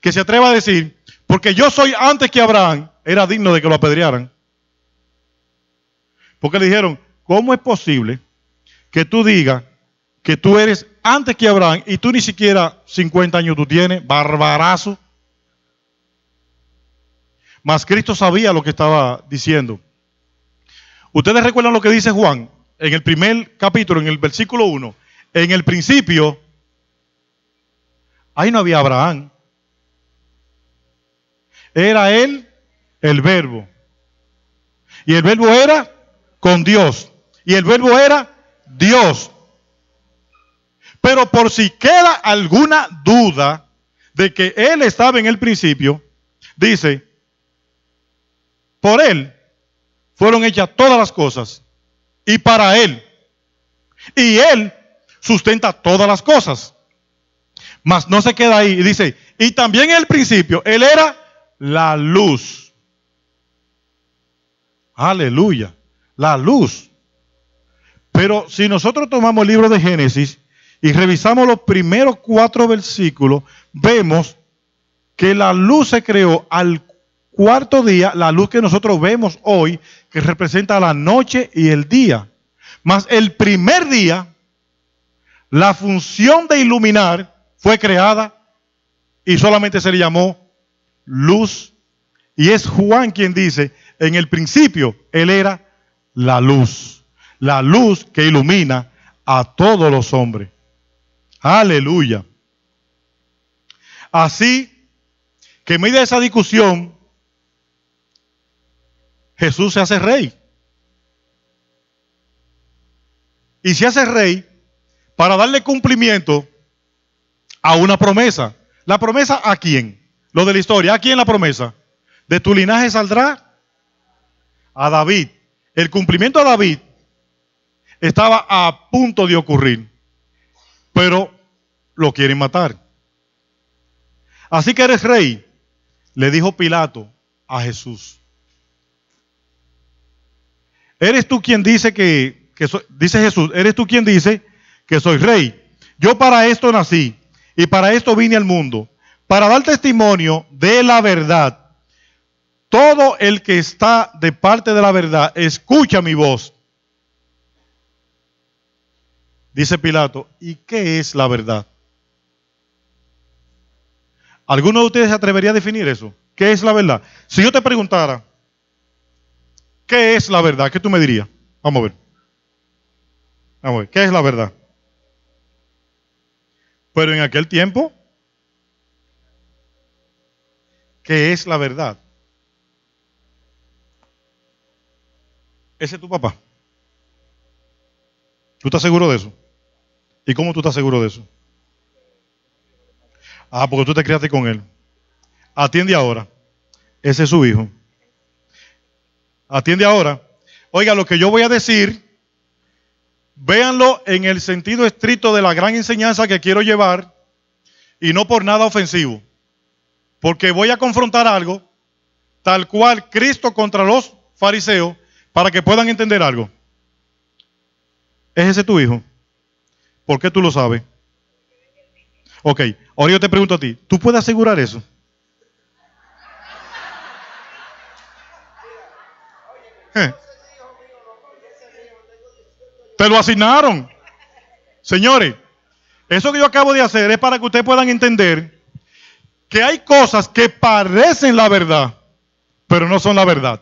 que se atreva a decir: porque yo soy antes que Abraham, era digno de que lo apedrearan. Porque le dijeron: ¿cómo es posible que tú digas que tú eres antes que Abraham y tú ni siquiera 50 años tú tienes, barbarazo. Mas Cristo sabía lo que estaba diciendo. Ustedes recuerdan lo que dice Juan en el primer capítulo, en el versículo 1. En el principio, ahí no había Abraham. Era él el verbo. Y el verbo era con Dios. Y el verbo era Dios. Pero por si queda alguna duda de que él estaba en el principio, dice, por él fueron hechas todas las cosas. Y para él. Y él sustenta todas las cosas. Mas no se queda ahí. Y dice, y también en el principio, él era la luz. Aleluya. La luz. Pero si nosotros tomamos el libro de Génesis y revisamos los primeros 4 versículos, vemos que la luz se creó al cuarto día, la luz que nosotros vemos hoy, que representa la noche y el día. Mas el primer día, la función de iluminar fue creada y solamente se le llamó luz. Y es Juan quien dice, en el principio, él era la luz que ilumina a todos los hombres. Aleluya. Así que en medio de esa discusión, Jesús se hace rey. Y se hace rey para darle cumplimiento a una promesa. ¿La promesa a quién? Lo de la historia. ¿A quién la promesa? De tu linaje saldrá a David. El cumplimiento a David estaba a punto de ocurrir, pero lo quieren matar. Así que eres rey, le dijo Pilato a Jesús. Eres tú quien dice dice Jesús, eres tú quien dice que soy rey. Yo para esto nací y para esto vine al mundo, para dar testimonio de la verdad. Todo el que está de parte de la verdad, escucha mi voz. Dice Pilato, ¿y qué es la verdad? ¿Alguno de ustedes se atrevería a definir eso? ¿Qué es la verdad? Si yo te preguntara, ¿qué es la verdad? ¿Qué tú me dirías? Vamos a ver. Vamos a ver, ¿qué es la verdad? Pero en aquel tiempo, ¿qué es la verdad? Ese es tu papá. ¿Tú estás seguro de eso? ¿Y cómo tú estás seguro de eso? Ah, porque tú te criaste con él. Atiende ahora. Ese es su hijo. Atiende ahora. Oiga, lo que yo voy a decir, véanlo en el sentido estricto de la gran enseñanza que quiero llevar y no por nada ofensivo. Porque voy a confrontar algo tal cual Cristo contra los fariseos para que puedan entender algo. ¿Es ese tu hijo? ¿Por qué tú lo sabes? Ok, ahora yo te pregunto a ti, ¿tú puedes asegurar eso? Te lo asignaron. Señores, eso que yo acabo de hacer es para que ustedes puedan entender que hay cosas que parecen la verdad, pero no son la verdad.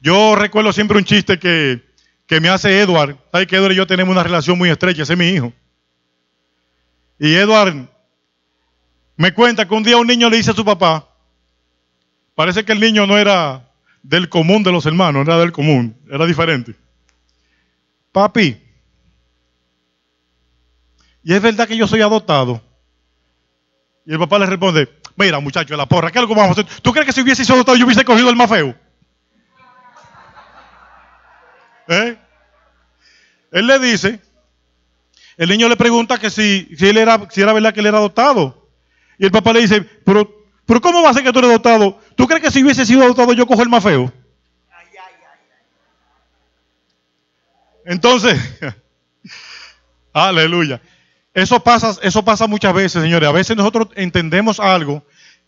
Yo recuerdo siempre un chiste que me hace Edward. ¿Sabes que Edward y yo tenemos una relación muy estrecha? Ese es mi hijo. Y Edward me cuenta que un día un niño le dice a su papá, parece que el niño no era del común de los hermanos, no era del común, era diferente. Papi, ¿y es verdad que yo soy adoptado? Y el papá le responde, mira muchacho, la porra, ¿qué es lo que vamos a hacer? ¿Tú crees que si hubiese sido adoptado yo hubiese cogido el más feo? Él le dice, el niño le pregunta que si era verdad que él era adoptado. Y el papá le dice, pero ¿cómo va a ser que tú eres adoptado? ¿Tú crees que si hubiese sido adoptado yo cojo el más feo? Entonces, aleluya. Eso pasa muchas veces, señores. A veces nosotros entendemos algo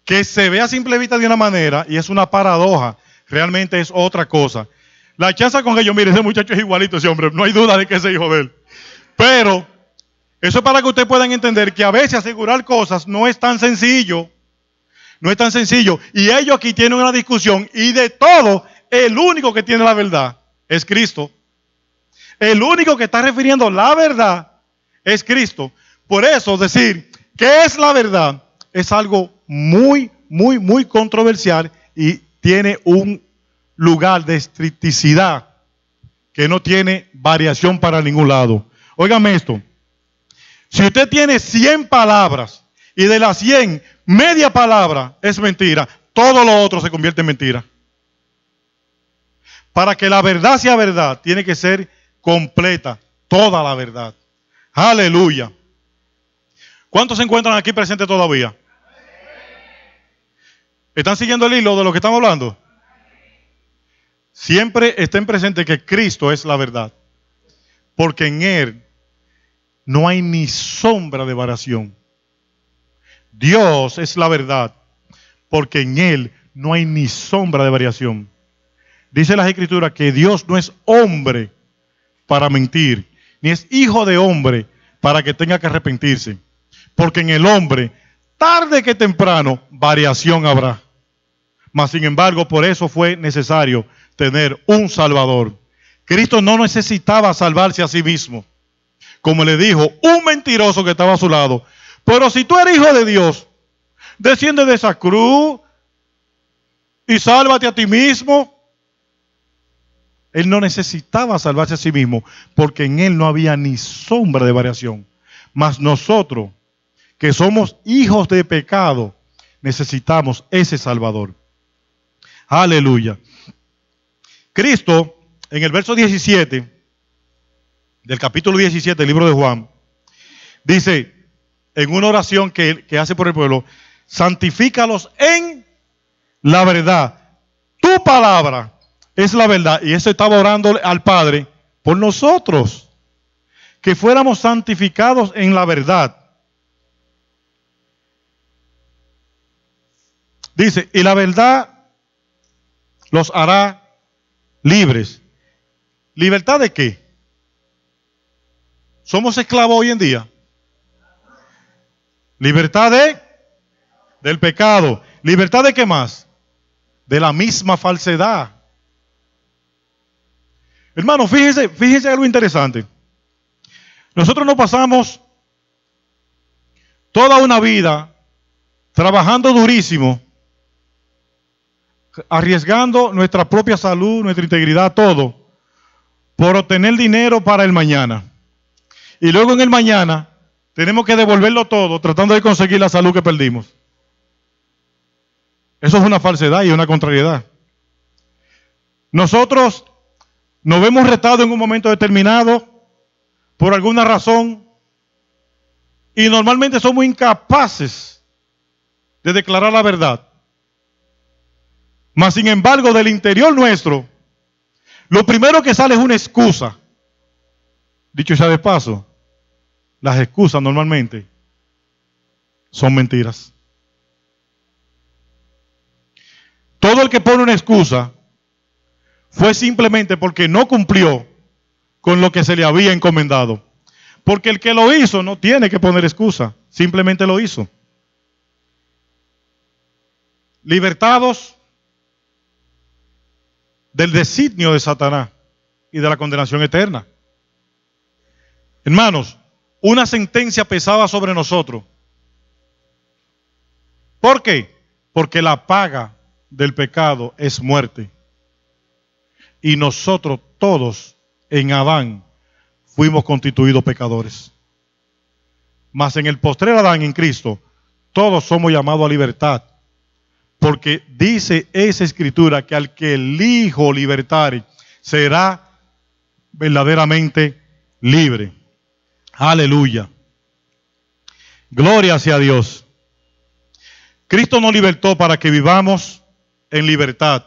que se ve a simple vista de una manera y es una paradoja. Realmente es otra cosa. La chanza con ellos, mire, ese muchacho es igualito a ese hombre. No hay duda de que es hijo de él. Pero Eso es para que ustedes puedan entender que a veces asegurar cosas no es tan sencillo. No es tan sencillo. Y ellos aquí tienen una discusión. Y de todo, el único que tiene la verdad es Cristo. El único que está refiriendo la verdad es Cristo. Por eso decir qué es la verdad es algo muy, muy, muy controversial y tiene un lugar de estricticidad que no tiene variación para ningún lado. Óigame esto. Si usted tiene 100 palabras y de las 100, media palabra es mentira, todo lo otro se convierte en mentira. Para que la verdad sea verdad, tiene que ser completa, toda la verdad. Aleluya. ¿Cuántos se encuentran aquí presentes todavía? ¿Están siguiendo el hilo de lo que estamos hablando? Siempre estén presentes que Cristo es la verdad. Porque en Él no hay ni sombra de variación. Dios es la verdad. Porque en Él no hay ni sombra de variación. Dice las Escrituras que Dios no es hombre para mentir, ni es hijo de hombre para que tenga que arrepentirse. Porque en el hombre, tarde que temprano, variación habrá. Mas sin embargo, por eso fue necesario tener un Salvador. Cristo no necesitaba salvarse a sí mismo. Como le dijo un mentiroso que estaba a su lado. Pero si tú eres hijo de Dios, desciende de esa cruz y sálvate a ti mismo. Él no necesitaba salvarse a sí mismo, porque en Él no había ni sombra de variación. Mas nosotros, que somos hijos de pecado, necesitamos ese Salvador. Aleluya. Cristo, en el verso 17, del capítulo 17 del libro de Juan, dice, en una oración que hace por el pueblo, santifícalos en la verdad. Tu palabra es la verdad. Y eso estaba orando al Padre por nosotros, que fuéramos santificados en la verdad. Dice, y la verdad los hará libres. ¿Libertad de qué? ¿Somos esclavos hoy en día? ¿Libertad del pecado? ¿Libertad de qué más? De la misma falsedad. Hermano, fíjense algo interesante. Nosotros nos pasamos toda una vida trabajando durísimo, arriesgando nuestra propia salud, nuestra integridad, todo, por obtener dinero para el mañana. Y luego en el mañana tenemos que devolverlo todo tratando de conseguir la salud que perdimos. Eso es una falsedad y una contrariedad. Nosotros nos vemos retados en un momento determinado por alguna razón y normalmente somos incapaces de declarar la verdad. Mas sin embargo, del interior nuestro, lo primero que sale es una excusa. Dicho sea de paso, las excusas normalmente son mentiras. Todo el que pone una excusa fue simplemente porque no cumplió con lo que se le había encomendado. Porque el que lo hizo no tiene que poner excusa, simplemente lo hizo. Libertados del designio de Satanás y de la condenación eterna. Hermanos, una sentencia pesaba sobre nosotros. ¿Por qué? Porque la paga del pecado es muerte. Y nosotros todos en Adán fuimos constituidos pecadores. Mas en el postrer Adán, en Cristo, todos somos llamados a libertad. Porque dice esa escritura que al que el Hijo libertare será verdaderamente libre. Aleluya. Gloria sea a Dios. Cristo nos libertó para que vivamos en libertad.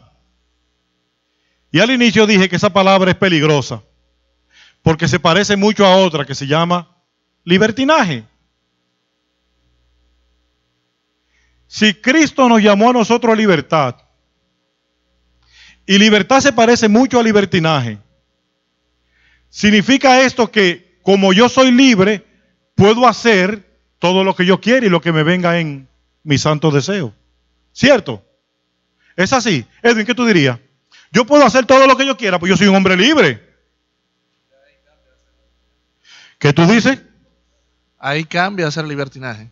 Y al inicio dije que esa palabra es peligrosa, porque se parece mucho a otra que se llama libertinaje. Si Cristo nos llamó a nosotros a libertad, y libertad se parece mucho a libertinaje, significa esto que como yo soy libre, puedo hacer todo lo que yo quiera y lo que me venga en mi santo deseo. ¿Cierto? Es así. Edwin, ¿qué tú dirías? Yo puedo hacer todo lo que yo quiera, pues yo soy un hombre libre. ¿Qué tú dices? Ahí cambia a ser libertinaje.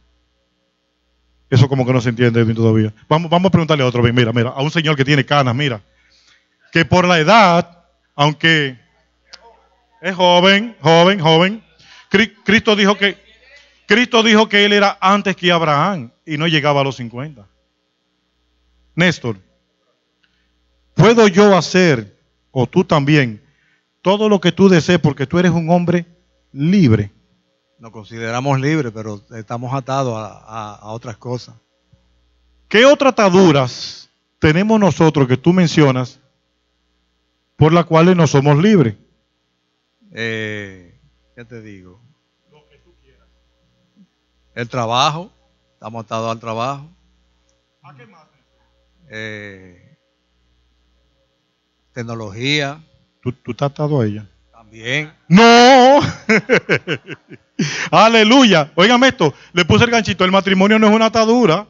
Eso como que no se entiende, Edwin, todavía. Vamos a preguntarle a otro. Mira, a un señor que tiene canas, mira. Que por la edad, aunque es joven. Cristo dijo que él era antes que Abraham y no llegaba a los 50. Néstor, ¿puedo yo hacer, o tú también, todo lo que tú desees porque tú eres un hombre libre? Nos consideramos libres, pero estamos atados a otras cosas. ¿Qué otras ataduras tenemos nosotros que tú mencionas por las cuales no somos libres? ¿Qué te digo? Lo que tú quieras. El trabajo, estamos atados al trabajo. ¿A qué más? Tecnología. ¿Tú estás atado a ella? También. ¡No! Aleluya. Óigame esto, le puse el ganchito. El matrimonio no es una atadura.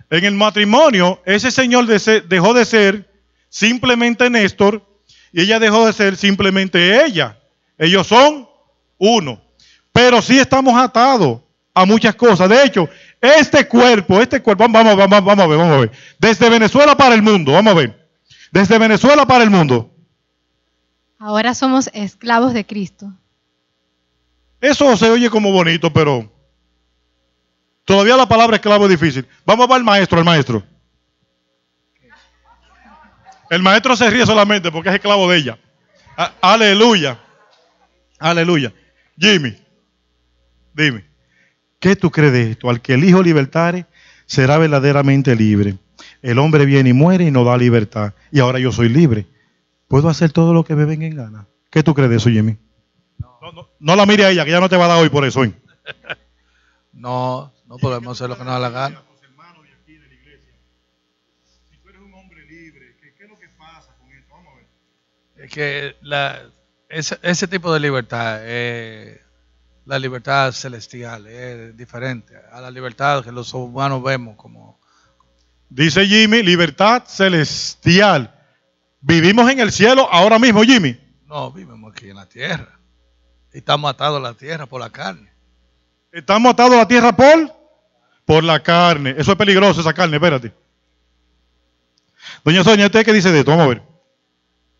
En el matrimonio, ese señor dejó de ser simplemente Néstor y ella dejó de ser simplemente ella. Ellos son uno. Pero sí estamos atados a muchas cosas. De hecho, este cuerpo, vamos a ver. Desde Venezuela para el mundo, vamos a ver. Desde Venezuela para el mundo. Ahora somos esclavos de Cristo. Eso se oye como bonito, pero todavía la palabra esclavo es difícil. Vamos a ver al maestro. El maestro se ríe solamente porque es esclavo de ella. Aleluya. Jimmy, dime, ¿qué tú crees de esto? Al que el Hijo libertare será verdaderamente libre. El hombre viene y muere y nos da libertad. Y ahora yo soy libre. ¿Puedo hacer todo lo que me venga en gana? ¿Qué tú crees de eso, Jimmy? No la mire a ella, que ya no te va a dar hoy por eso. No podemos hacer lo que nos da la gana. Si tú eres un hombre libre, ¿qué es lo que pasa con esto? Vamos a ver. Es que ese tipo de libertad, la libertad celestial, es diferente a la libertad que los humanos vemos como... Dice Jimmy, libertad celestial. ¿Vivimos en el cielo ahora mismo, Jimmy? No, vivimos aquí en la tierra. Y estamos atados a la tierra por la carne. Estamos atados a la tierra por la carne. Eso es peligroso, esa carne, espérate. Doña Sonia, ¿usted qué dice de esto? Vamos a ver.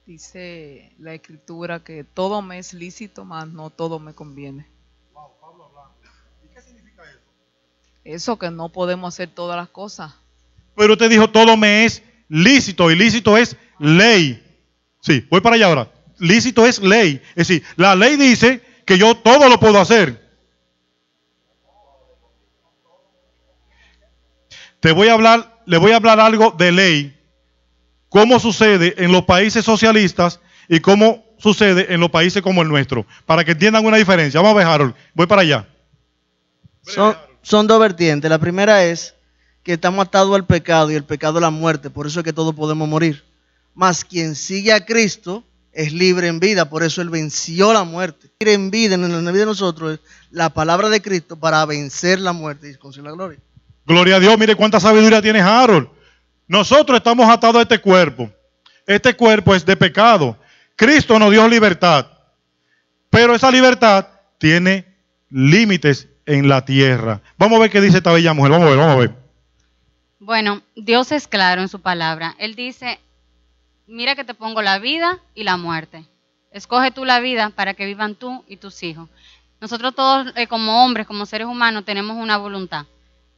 Dice la Escritura que todo me es lícito, mas no todo me conviene. Wow, Pablo hablando. ¿Y qué significa eso? Eso que no podemos hacer todas las cosas. Pero usted dijo, todo me es lícito, y lícito es ley. Sí, voy para allá ahora. Lícito es ley. Es decir, la ley dice que yo todo lo puedo hacer. Le voy a hablar algo de ley. Cómo sucede en los países socialistas y cómo sucede en los países como el nuestro. Para que entiendan una diferencia. Vamos a ver, Harold. Voy para allá. Son dos vertientes. La primera es que estamos atados al pecado y el pecado a la muerte. Por eso es que todos podemos morir. Mas quien sigue a Cristo es libre en vida. Por eso Él venció la muerte. Libre en vida, en la vida de nosotros, es la palabra de Cristo para vencer la muerte y conseguir la gloria. Gloria a Dios. Mire cuánta sabiduría tiene Harold. Nosotros estamos atados a este cuerpo. Este cuerpo es de pecado. Cristo nos dio libertad. Pero esa libertad tiene límites en la tierra. Vamos a ver qué dice esta bella mujer. Vamos a ver. Bueno, Dios es claro en su palabra. Él dice, mira que te pongo la vida y la muerte. Escoge tú la vida para que vivan tú y tus hijos. Nosotros todos como hombres, como seres humanos, tenemos una voluntad.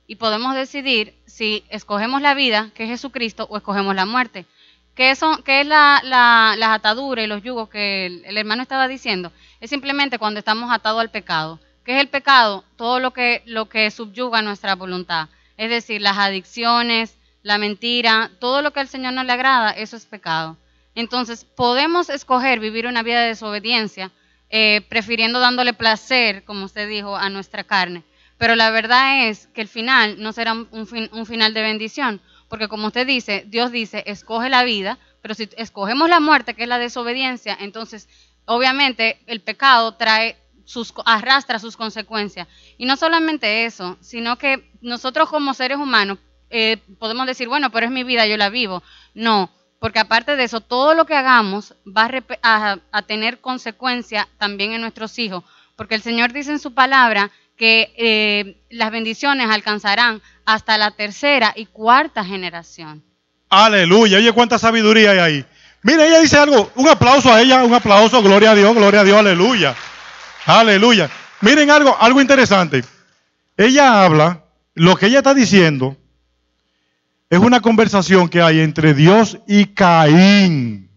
Y podemos decidir si escogemos la vida, que es Jesucristo, o escogemos la muerte. ¿Qué es las ataduras y los yugos que el hermano estaba diciendo? Es simplemente cuando estamos atados al pecado. ¿Qué es el pecado? Todo lo que subyuga nuestra voluntad. Es decir, las adicciones, la mentira, todo lo que al Señor no le agrada, eso es pecado. Entonces, podemos escoger vivir una vida de desobediencia, prefiriendo dándole placer, como usted dijo, a nuestra carne. Pero la verdad es que el final no será un final de bendición, porque como usted dice, Dios dice, escoge la vida, pero si escogemos la muerte, que es la desobediencia, entonces obviamente el pecado trae arrastra sus consecuencias. Y no solamente eso, sino que nosotros como seres humanos podemos decir, bueno, pero es mi vida, yo la vivo. No, porque aparte de eso, todo lo que hagamos va a tener consecuencias también en nuestros hijos, porque el Señor dice en su palabra que las bendiciones alcanzarán hasta la tercera y cuarta generación. Aleluya. Oye, cuánta sabiduría hay ahí. Mira, ella dice algo. Un aplauso a ella, un aplauso. Gloria a Dios, aleluya. Aleluya. Miren algo interesante. Ella habla, lo que ella está diciendo es una conversación que hay entre Dios y Caín.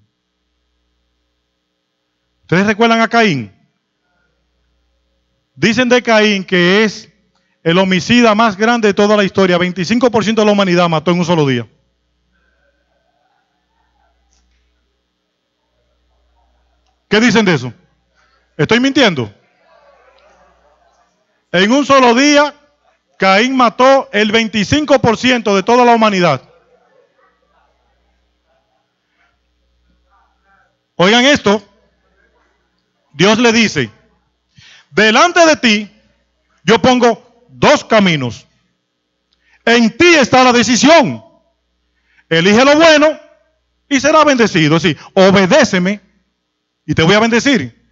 ¿Ustedes recuerdan a Caín? Dicen de Caín que es el homicida más grande de toda la historia. 25% de la humanidad mató en un solo día. ¿Qué dicen de eso? ¿Estoy mintiendo? En un solo día, Caín mató el 25% de toda la humanidad. Oigan esto. Dios le dice, delante de ti yo pongo dos caminos. En ti está la decisión. Elige lo bueno y será bendecido. Es decir, obedéceme y te voy a bendecir.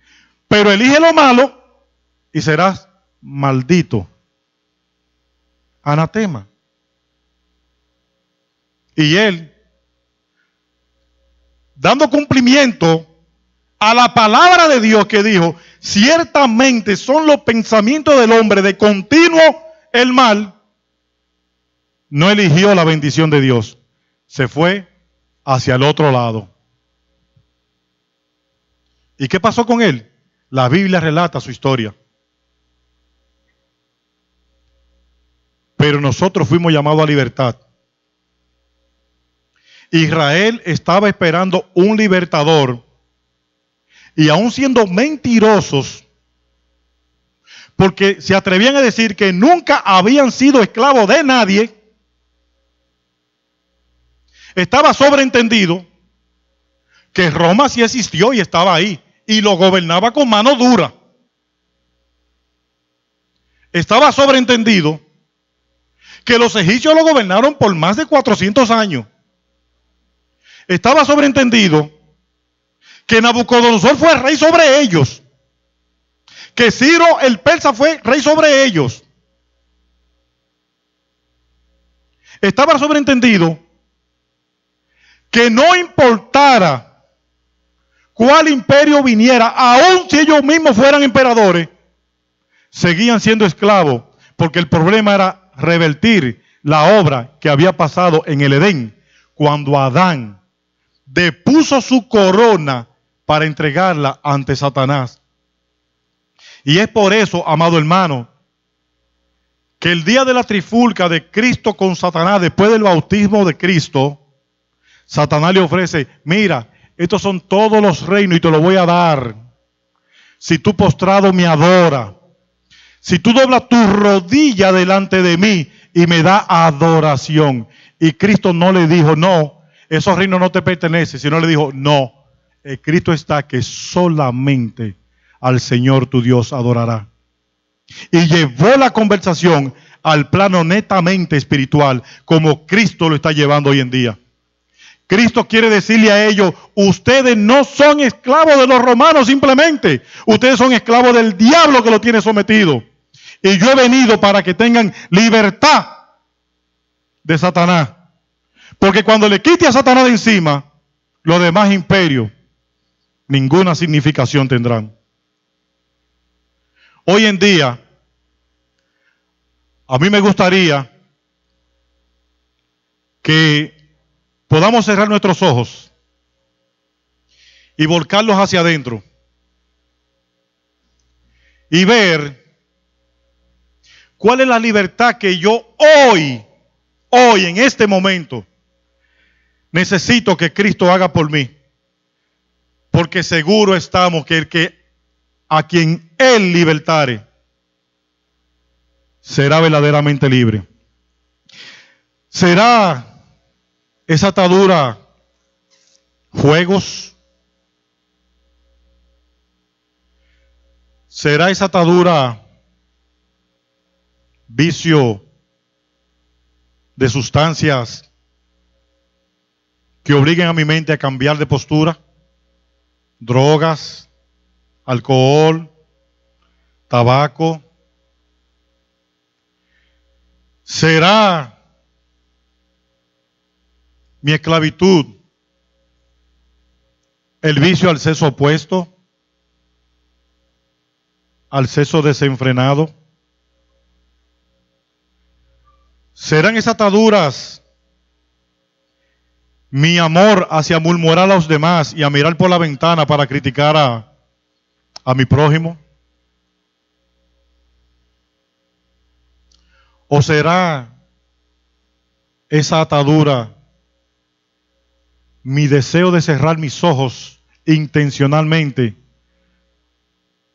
Pero elige lo malo y serás maldito. Anatema. Y él, dando cumplimiento a la palabra de Dios que dijo, ciertamente son los pensamientos del hombre de continuo el mal, no eligió la bendición de Dios. Se fue hacia el otro lado. ¿Y qué pasó con él? La Biblia relata su historia. Pero nosotros fuimos llamados a libertad. Israel estaba esperando un libertador. Y aún siendo mentirosos, porque se atrevían a decir que nunca habían sido esclavos de nadie, estaba sobreentendido que Roma sí existió y estaba ahí, y lo gobernaba con mano dura. Estaba sobreentendido que los egipcios lo gobernaron por más de 400 años. Estaba sobreentendido que Nabucodonosor fue rey sobre ellos, que Ciro el persa fue rey sobre ellos. Estaba sobreentendido que no importara cuál imperio viniera, aun si ellos mismos fueran emperadores, seguían siendo esclavos, porque el problema era revertir la obra que había pasado en el Edén, cuando Adán depuso su corona para entregarla ante Satanás. Y es por eso, amado hermano, que el día de la trifulca de Cristo con Satanás, después del bautismo de Cristo, Satanás le ofrece, mira, estos son todos los reinos y te los voy a dar. Si tú postrado me adoras, si tú doblas tu rodilla delante de mí y me da adoración. Y Cristo no le dijo, no, esos reinos no te pertenecen, sino le dijo, no. Escrito está que solamente al Señor tu Dios adorará. Y llevó la conversación al plano netamente espiritual, como Cristo lo está llevando hoy en día. Cristo quiere decirle a ellos, ustedes no son esclavos de los romanos simplemente, ustedes son esclavos del diablo que lo tiene sometido. Y yo he venido para que tengan libertad de Satanás. Porque cuando le quite a Satanás de encima, los demás imperios ninguna significación tendrán. Hoy en día, a mí me gustaría que podamos cerrar nuestros ojos y volcarlos hacia adentro y ver cuál es la libertad que yo hoy, en este momento, necesito que Cristo haga por mí. Porque seguro estamos que el que a quien Él libertare será verdaderamente libre. ¿Será esa atadura juegos? ¿Será esa atadura vicio de sustancias que obliguen a mi mente a cambiar de postura? Drogas, alcohol, tabaco. ¿Será mi esclavitud el vicio al sexo opuesto, al sexo desenfrenado? ¿Serán esas ataduras mi amor hacia murmurar a los demás y a mirar por la ventana para criticar a mi prójimo? ¿O será esa atadura mi deseo de cerrar mis ojos intencionalmente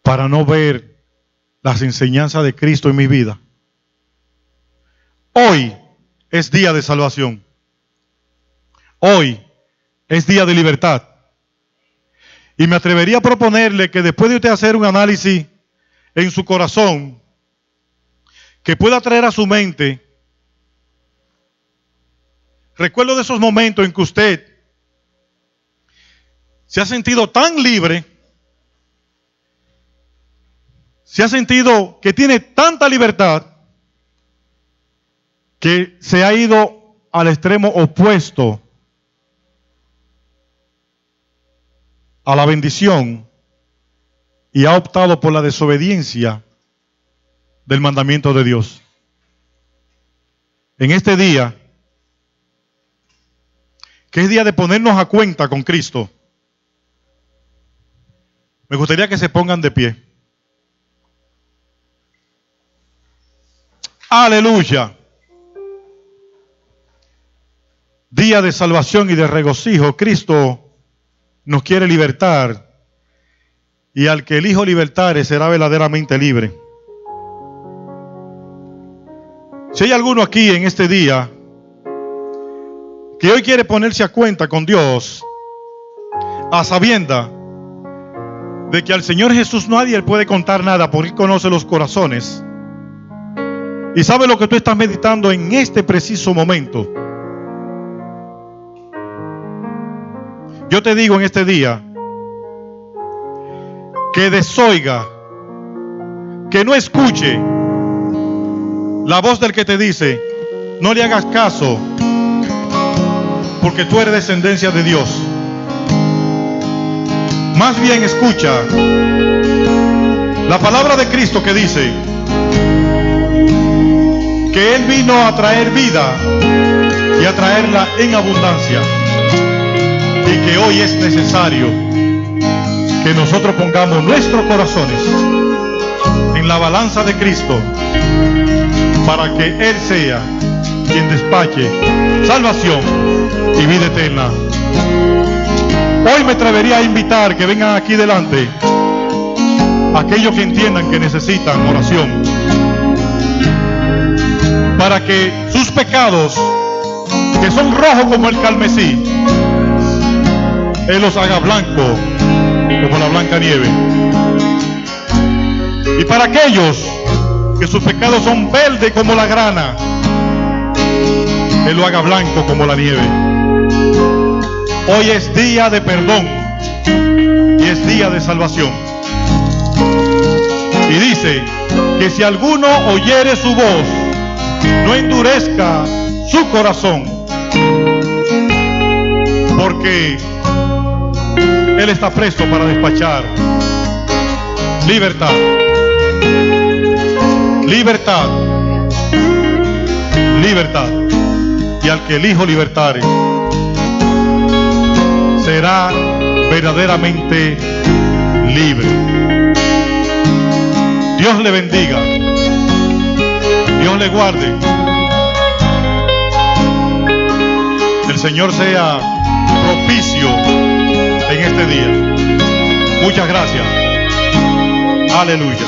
para no ver las enseñanzas de Cristo en mi vida? Hoy es día de salvación. Hoy es día de libertad. Y me atrevería a proponerle que después de usted hacer un análisis en su corazón, que pueda traer a su mente recuerdo de esos momentos en que usted se ha sentido tan libre, se ha sentido que tiene tanta libertad, que se ha ido al extremo opuesto a la bendición y ha optado por la desobediencia del mandamiento de Dios. En este día, que es día de ponernos a cuenta con Cristo, me gustaría que se pongan de pie. Aleluya. Día de salvación y de regocijo. Cristo nos quiere libertar, y al que el Hijo libertare será verdaderamente libre. Si hay alguno aquí en este día que hoy quiere ponerse a cuenta con Dios, a sabienda de que al Señor Jesús nadie le puede contar nada, porque Él conoce los corazones y sabe lo que tú estás meditando en este preciso momento, yo te digo en este día que desoiga, que no escuche la voz del que te dice: no le hagas caso, porque tú eres descendencia de Dios. Más bien escucha la palabra de Cristo, que dice que Él vino a traer vida y a traerla en abundancia, y que hoy es necesario que nosotros pongamos nuestros corazones en la balanza de Cristo, para que Él sea quien despache salvación y vida eterna. Hoy me atrevería a invitar que vengan aquí delante aquellos que entiendan que necesitan oración, para que sus pecados, que son rojos como el carmesí, Él los haga blanco como la blanca nieve. Y para aquellos que sus pecados son verdes como la grana, Él lo haga blanco como la nieve. Hoy es día de perdón y es día de salvación. Y dice que si alguno oyere su voz, no endurezca su corazón, porque Él está presto para despachar libertad, libertad, libertad. Y al que el Hijo libertare será verdaderamente libre. Dios le bendiga, Dios le guarde. El Señor sea propicio en este día. Muchas gracias. Aleluya.